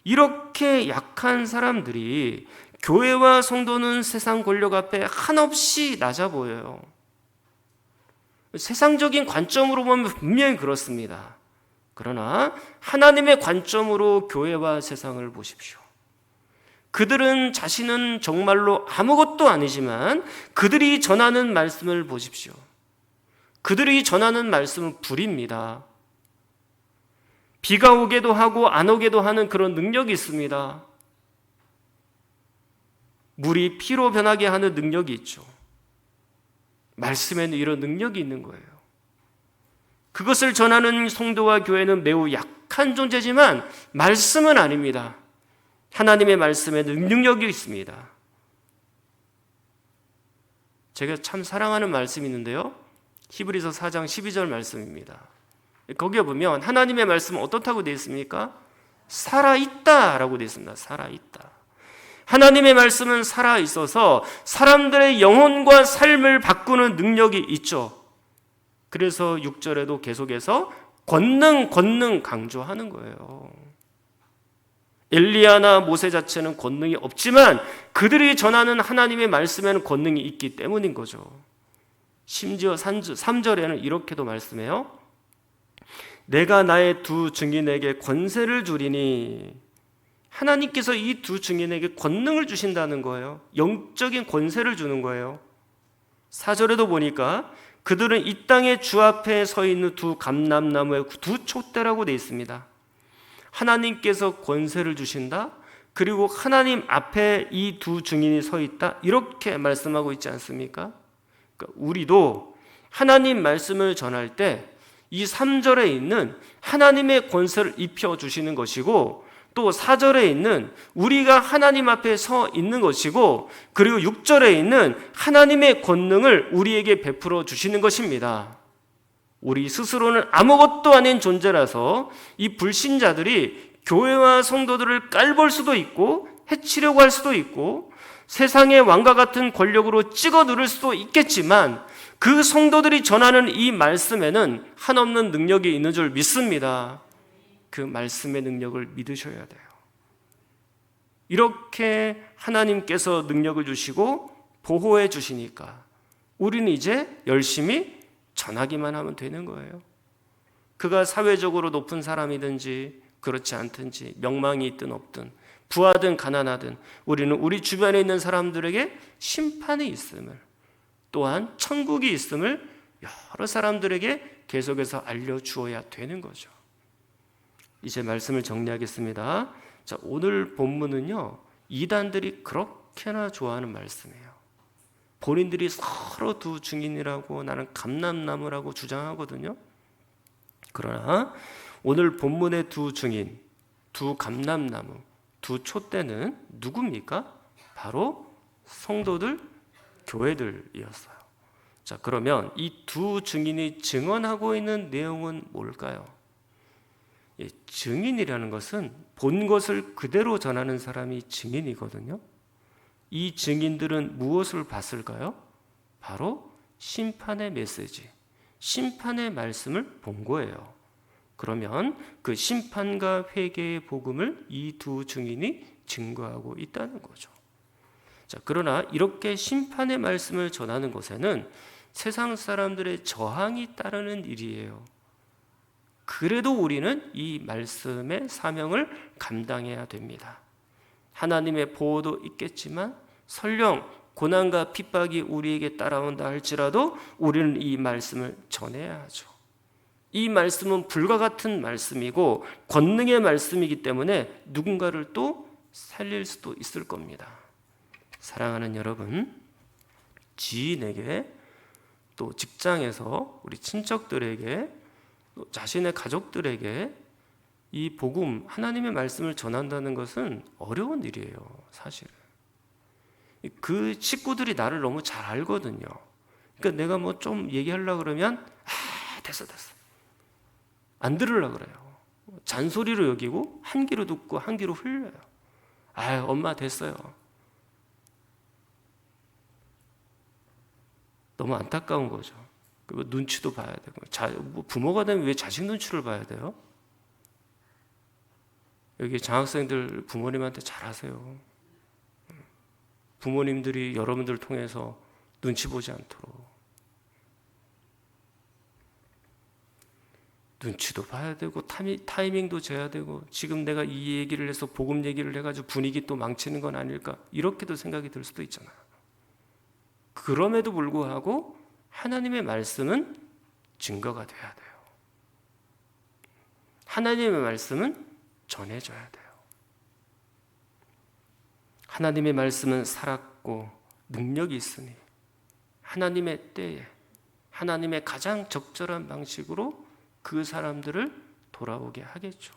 이렇게 약한 사람들이 교회와 성도는 세상 권력 앞에 한없이 낮아 보여요. 세상적인 관점으로 보면 분명히 그렇습니다. 그러나 하나님의 관점으로 교회와 세상을 보십시오. 그들은 자신은 정말로 아무것도 아니지만 그들이 전하는 말씀을 보십시오. 그들이 전하는 말씀은 불입니다. 비가 오게도 하고 안 오게도 하는 그런 능력이 있습니다. 물이 피로 변하게 하는 능력이 있죠. 말씀에는 이런 능력이 있는 거예요. 그것을 전하는 성도와 교회는 매우 약한 존재지만 말씀은 아닙니다. 하나님의 말씀에는 능력이 있습니다. 제가 참 사랑하는 말씀이 있는데요, 히브리서 4장 12절 말씀입니다. 거기에 보면 하나님의 말씀은 어떻다고 되어 있습니까? 살아있다라고 되어 있습니다. 살아있다. 하나님의 말씀은 살아있어서 사람들의 영혼과 삶을 바꾸는 능력이 있죠. 그래서 6절에도 계속해서 권능 강조하는 거예요. 엘리야나 모세 자체는 권능이 없지만 그들이 전하는 하나님의 말씀에는 권능이 있기 때문인 거죠. 심지어 3절에는 이렇게도 말씀해요. 내가 나의 두 증인에게 권세를 주리니, 하나님께서 이 두 증인에게 권능을 주신다는 거예요. 영적인 권세를 주는 거예요. 4절에도 보니까 그들은 이 땅의 주 앞에 서 있는 두 감람나무의 두 촛대라고 되어 있습니다. 하나님께서 권세를 주신다, 그리고 하나님 앞에 이 두 증인이 서 있다, 이렇게 말씀하고 있지 않습니까? 그러니까 우리도 하나님 말씀을 전할 때 이 3절에 있는 하나님의 권세를 입혀주시는 것이고, 또 4절에 있는 우리가 하나님 앞에 서 있는 것이고, 그리고 6절에 있는 하나님의 권능을 우리에게 베풀어 주시는 것입니다. 우리 스스로는 아무것도 아닌 존재라서 이 불신자들이 교회와 성도들을 깔볼 수도 있고 해치려고 할 수도 있고 세상의 왕과 같은 권력으로 찍어 누를 수도 있겠지만, 그 성도들이 전하는 이 말씀에는 한없는 능력이 있는 줄 믿습니다. 그 말씀의 능력을 믿으셔야 돼요. 이렇게 하나님께서 능력을 주시고 보호해 주시니까 우리는 이제 열심히 전하기만 하면 되는 거예요. 그가 사회적으로 높은 사람이든지 그렇지 않든지, 명망이 있든 없든, 부하든 가난하든, 우리는 우리 주변에 있는 사람들에게 심판이 있음을, 또한 천국이 있음을 여러 사람들에게 계속해서 알려주어야 되는 거죠. 이제 말씀을 정리하겠습니다. 자, 오늘 본문은요, 이단들이 그렇게나 좋아하는 말씀이에요. 본인들이 서로 두 증인이라고, 나는 감람나무라고 주장하거든요. 그러나 오늘 본문의 두 증인, 두 감람나무, 두 촛대는 누굽니까? 바로 성도들, 교회들이었어요. 자, 그러면 이 두 증인이 증언하고 있는 내용은 뭘까요? 증인이라는 것은 본 것을 그대로 전하는 사람이 증인이거든요. 이 증인들은 무엇을 봤을까요? 바로 심판의 메시지, 심판의 말씀을 본 거예요. 그러면 그 심판과 회개의 복음을 이 두 증인이 증거하고 있다는 거죠. 자, 그러나 이렇게 심판의 말씀을 전하는 것에는 세상 사람들의 저항이 따르는 일이에요. 그래도 우리는 이 말씀의 사명을 감당해야 됩니다. 하나님의 보호도 있겠지만 설령 고난과 핍박이 우리에게 따라온다 할지라도 우리는 이 말씀을 전해야 하죠. 이 말씀은 불과 같은 말씀이고 권능의 말씀이기 때문에 누군가를 또 살릴 수도 있을 겁니다. 사랑하는 여러분, 지인에게, 또 직장에서 우리 친척들에게, 또 자신의 가족들에게 이 복음, 하나님의 말씀을 전한다는 것은 어려운 일이에요, 사실은. 그 식구들이 나를 너무 잘 알거든요. 그러니까 내가 뭐 좀 얘기하려고 그러면 됐어 안 들으려고 그래요. 잔소리로 여기고 한 귀로 듣고 한 귀로 흘려요. 엄마 됐어요. 너무 안타까운 거죠. 그리고 눈치도 봐야 되고, 부모가 되면 왜 자식 눈치를 봐야 돼요? 여기 장학생들 부모님한테 잘하세요. 부모님들이 여러분들을 통해서 눈치 보지 않도록. 눈치도 봐야 되고 타이밍도 재야 되고 지금 내가 이 얘기를 해서 복음 얘기를 해가지고 분위기 또 망치는 건 아닐까 이렇게도 생각이 들 수도 있잖아요. 그럼에도 불구하고 하나님의 말씀은 증거가 돼야 돼요. 하나님의 말씀은 전해져야 돼요. 하나님의 말씀은 살았고 능력이 있으니 하나님의 때에 하나님의 가장 적절한 방식으로 그 사람들을 돌아오게 하겠죠.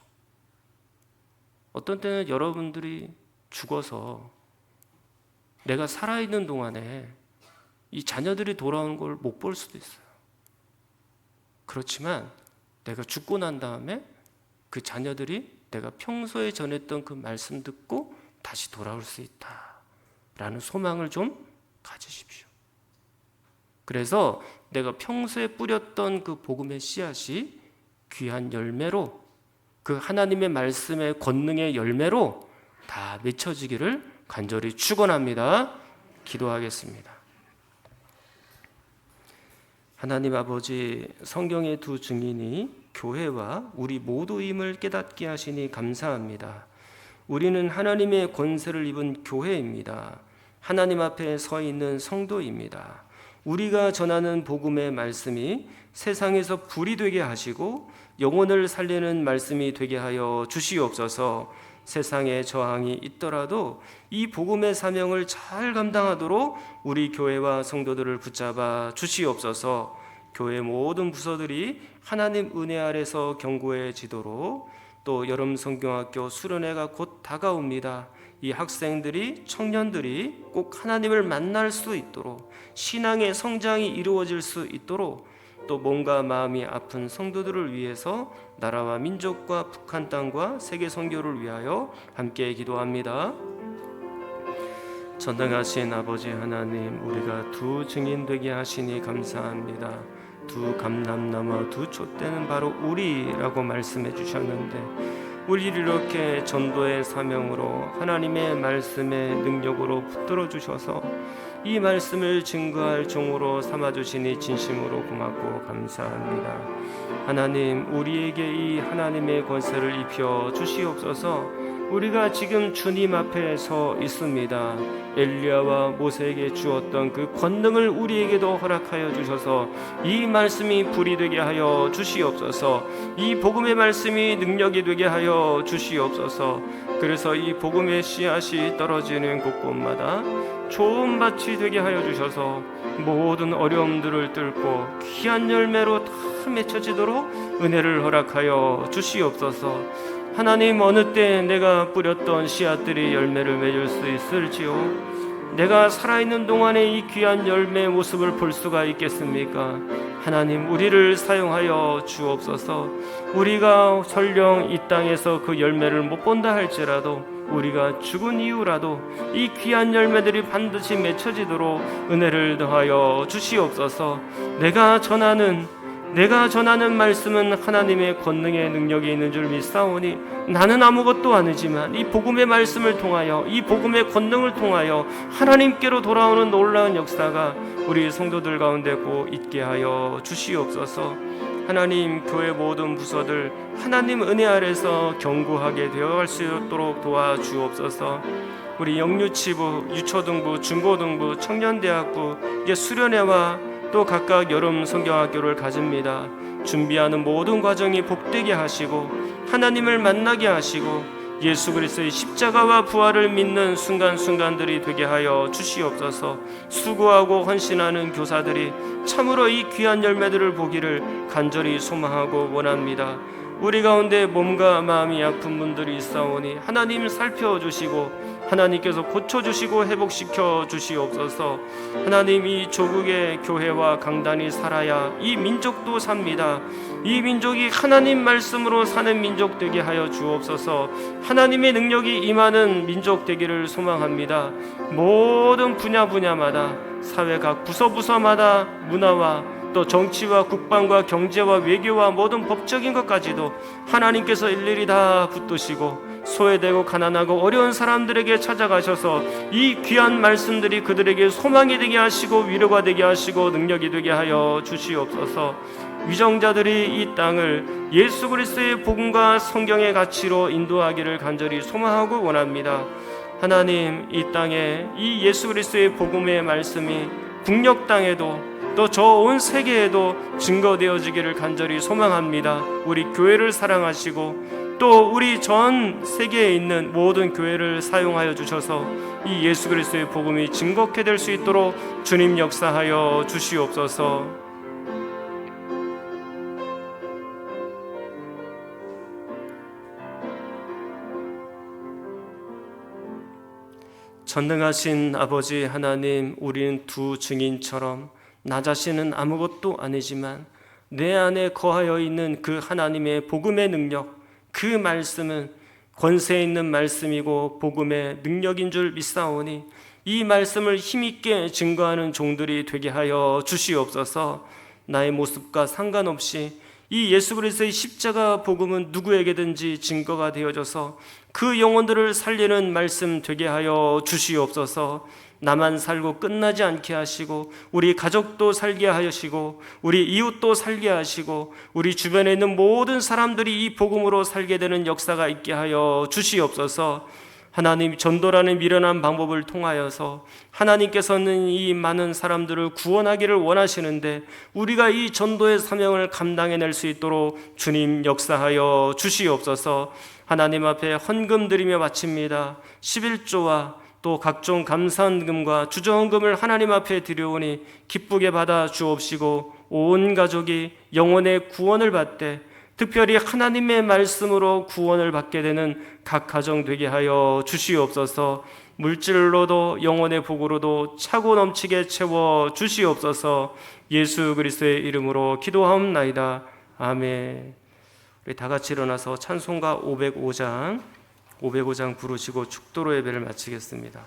어떤 때는 여러분들이 죽어서 내가 살아있는 동안에 이 자녀들이 돌아오는 걸 못 볼 수도 있어요. 그렇지만 내가 죽고 난 다음에 그 자녀들이 내가 평소에 전했던 그 말씀 듣고 다시 돌아올 수 있다라는 소망을 좀 가지십시오. 그래서 내가 평소에 뿌렸던 그 복음의 씨앗이 귀한 열매로 그 하나님의 말씀의 권능의 열매로 다 맺혀지기를 간절히 축원합니다. 기도하겠습니다. 하나님 아버지, 성경의 두 증인이 교회와 우리 모두임을 깨닫게 하시니 감사합니다. 우리는 하나님의 권세를 입은 교회입니다. 하나님 앞에 서 있는 성도입니다. 우리가 전하는 복음의 말씀이 세상에서 불이 되게 하시고 영혼을 살리는 말씀이 되게 하여 주시옵소서. 세상에 저항이 있더라도 이 복음의 사명을 잘 감당하도록 우리 교회와 성도들을 붙잡아 주시옵소서. 교회 모든 부서들이 하나님 은혜 아래서 견고해지도록, 또 여름 성경학교 수련회가 곧 다가옵니다. 이 학생들이, 청년들이 꼭 하나님을 만날 수 있도록, 신앙의 성장이 이루어질 수 있도록, 또 몸과 마음이 아픈 성도들을 위해서 나라와 민족과 북한 땅과 세계 선교를 위하여 함께 기도합니다. 전능하신 아버지 하나님, 우리가 두 증인 되게 하시니 감사합니다. 두 감람나무 두 촛대는 바로 우리라고 말씀해 주셨는데, 우리를 이렇게 전도의 사명으로 하나님의 말씀의 능력으로 붙들어 주셔서 이 말씀을 증거할 종으로 삼아주시니 진심으로 고맙고 감사합니다. 하나님, 우리에게 이 하나님의 권세를 입혀 주시옵소서. 우리가 지금 주님 앞에 서 있습니다. 엘리야와 모세에게 주었던 그 권능을 우리에게도 허락하여 주셔서 이 말씀이 불이 되게 하여 주시옵소서. 이 복음의 말씀이 능력이 되게 하여 주시옵소서. 그래서 이 복음의 씨앗이 떨어지는 곳곳마다 좋은 밭이 되게 하여 주셔서 모든 어려움들을 뚫고 귀한 열매로 다 맺혀지도록 은혜를 허락하여 주시옵소서. 하나님, 어느 때 내가 뿌렸던 씨앗들이 열매를 맺을 수 있을지요? 내가 살아있는 동안에 이 귀한 열매의 모습을 볼 수가 있겠습니까? 하나님, 우리를 사용하여 주옵소서. 우리가 설령 이 땅에서 그 열매를 못 본다 할지라도, 우리가 죽은 이후라도 이 귀한 열매들이 반드시 맺혀지도록 은혜를 더하여 주시옵소서. 내가 전하는 말씀은 하나님의 권능의 능력이 있는 줄 믿사오니 나는 아무것도 아니지만 이 복음의 말씀을 통하여, 이 복음의 권능을 통하여 하나님께로 돌아오는 놀라운 역사가 우리 성도들 가운데 꼭 있게 하여 주시옵소서. 하나님, 교회 모든 부서들 하나님 은혜 아래서 견고하게 되어갈 수 있도록 도와주옵소서. 우리 영유치부, 유초등부, 중고등부, 청년대학부, 이제 수련회와 또 각각 여름 성경학교를 가집니다. 준비하는 모든 과정이 복되게 하시고 하나님을 만나게 하시고 예수 그리스도의 십자가와 부활을 믿는 순간순간들이 되게 하여 주시옵소서. 수고하고 헌신하는 교사들이 참으로 이 귀한 열매들을 보기를 간절히 소망하고 원합니다. 우리 가운데 몸과 마음이 아픈 분들이 있사오니 하나님 살펴주시고 하나님께서 고쳐주시고 회복시켜 주시옵소서. 하나님, 이 조국의 교회와 강단이 살아야 이 민족도 삽니다. 이 민족이 하나님 말씀으로 사는 민족 되게 하여 주옵소서. 하나님의 능력이 임하는 민족 되기를 소망합니다. 모든 분야마다, 사회 각 부서마다 문화와 또 정치와 국방과 경제와 외교와 모든 법적인 것까지도 하나님께서 일일이 다 붙드시고 소외되고 가난하고 어려운 사람들에게 찾아가셔서 이 귀한 말씀들이 그들에게 소망이 되게 하시고 위로가 되게 하시고 능력이 되게 하여 주시옵소서. 위정자들이 이 땅을 예수 그리스도의 복음과 성경의 가치로 인도하기를 간절히 소망하고 원합니다. 하나님, 이 땅에 이 예수 그리스도의 복음의 말씀이 북녘 땅에도 또 저 온 세계에도 증거되어지기를 간절히 소망합니다. 우리 교회를 사랑하시고 또 우리 전 세계에 있는 모든 교회를 사용하여 주셔서 이 예수 그리스도의 복음이 증거케 될 수 있도록 주님 역사하여 주시옵소서. 전능하신 아버지 하나님, 우리는 두 증인처럼 나 자신은 아무것도 아니지만 내 안에 거하여 있는 그 하나님의 복음의 능력, 그 말씀은 권세 있는 말씀이고 복음의 능력인 줄 믿사오니 이 말씀을 힘있게 증거하는 종들이 되게 하여 주시옵소서. 나의 모습과 상관없이 이 예수 그리스도의 십자가 복음은 누구에게든지 증거가 되어져서 그 영혼들을 살리는 말씀 되게 하여 주시옵소서. 나만 살고 끝나지 않게 하시고 우리 가족도 살게 하시고 우리 이웃도 살게 하시고 우리 주변에 있는 모든 사람들이 이 복음으로 살게 되는 역사가 있게 하여 주시옵소서. 하나님, 전도라는 미련한 방법을 통하여서 하나님께서는 이 많은 사람들을 구원하기를 원하시는데 우리가 이 전도의 사명을 감당해낼 수 있도록 주님 역사하여 주시옵소서. 하나님 앞에 헌금 드리며 바칩니다. 11조와 또 각종 감사헌금과 주저헌금을 하나님 앞에 드려오니 기쁘게 받아 주옵시고 온 가족이 영혼의 구원을 받되 특별히 하나님의 말씀으로 구원을 받게 되는 각 가정 되게 하여 주시옵소서. 물질로도 영혼의 복으로도 차고 넘치게 채워 주시옵소서. 예수 그리스도의 이름으로 기도하옵나이다. 아멘. 우리 다 같이 일어나서 찬송가 505장 부르시고 축도로 예배를 마치겠습니다.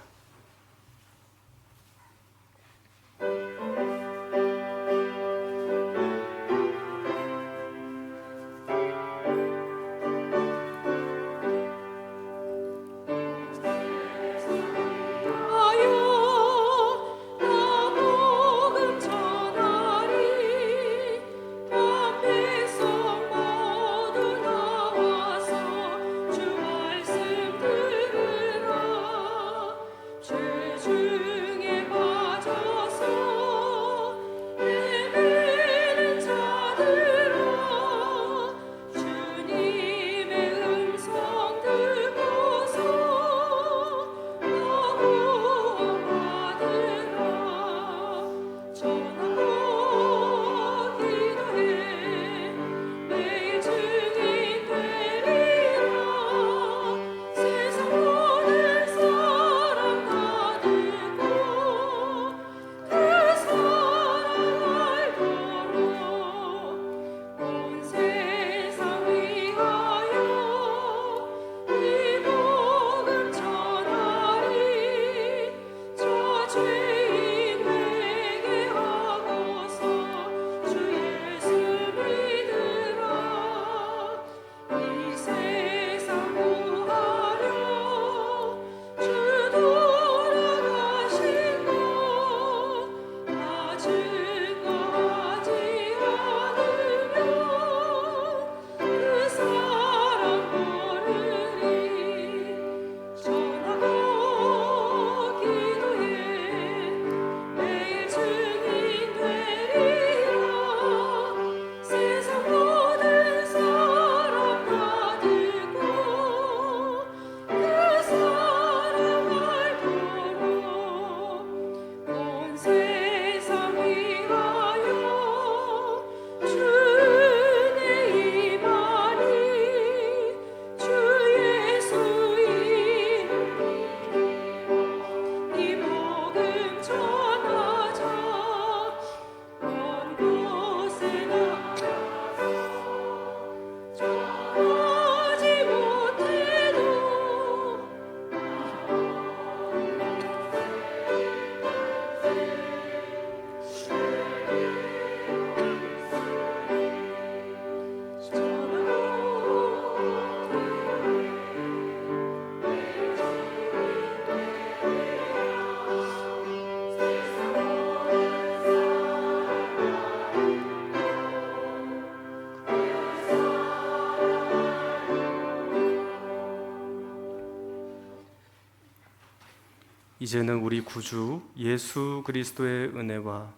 이제는 우리 구주 예수 그리스도의 은혜와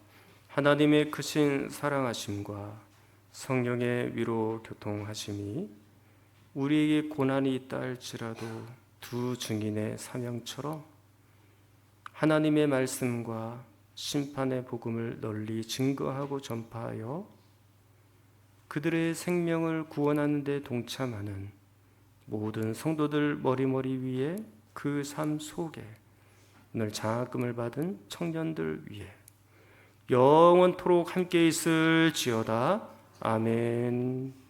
하나님의 크신 사랑하심과 성령의 위로 교통하심이 우리에게 고난이 있다 할지라도 두 증인의 사명처럼 하나님의 말씀과 심판의 복음을 널리 증거하고 전파하여 그들의 생명을 구원하는 데 동참하는 모든 성도들 머리머리 위에 그 삶 속에 오늘 장학금을 받은 청년들 위해 영원토록 함께 있을지어다. 아멘.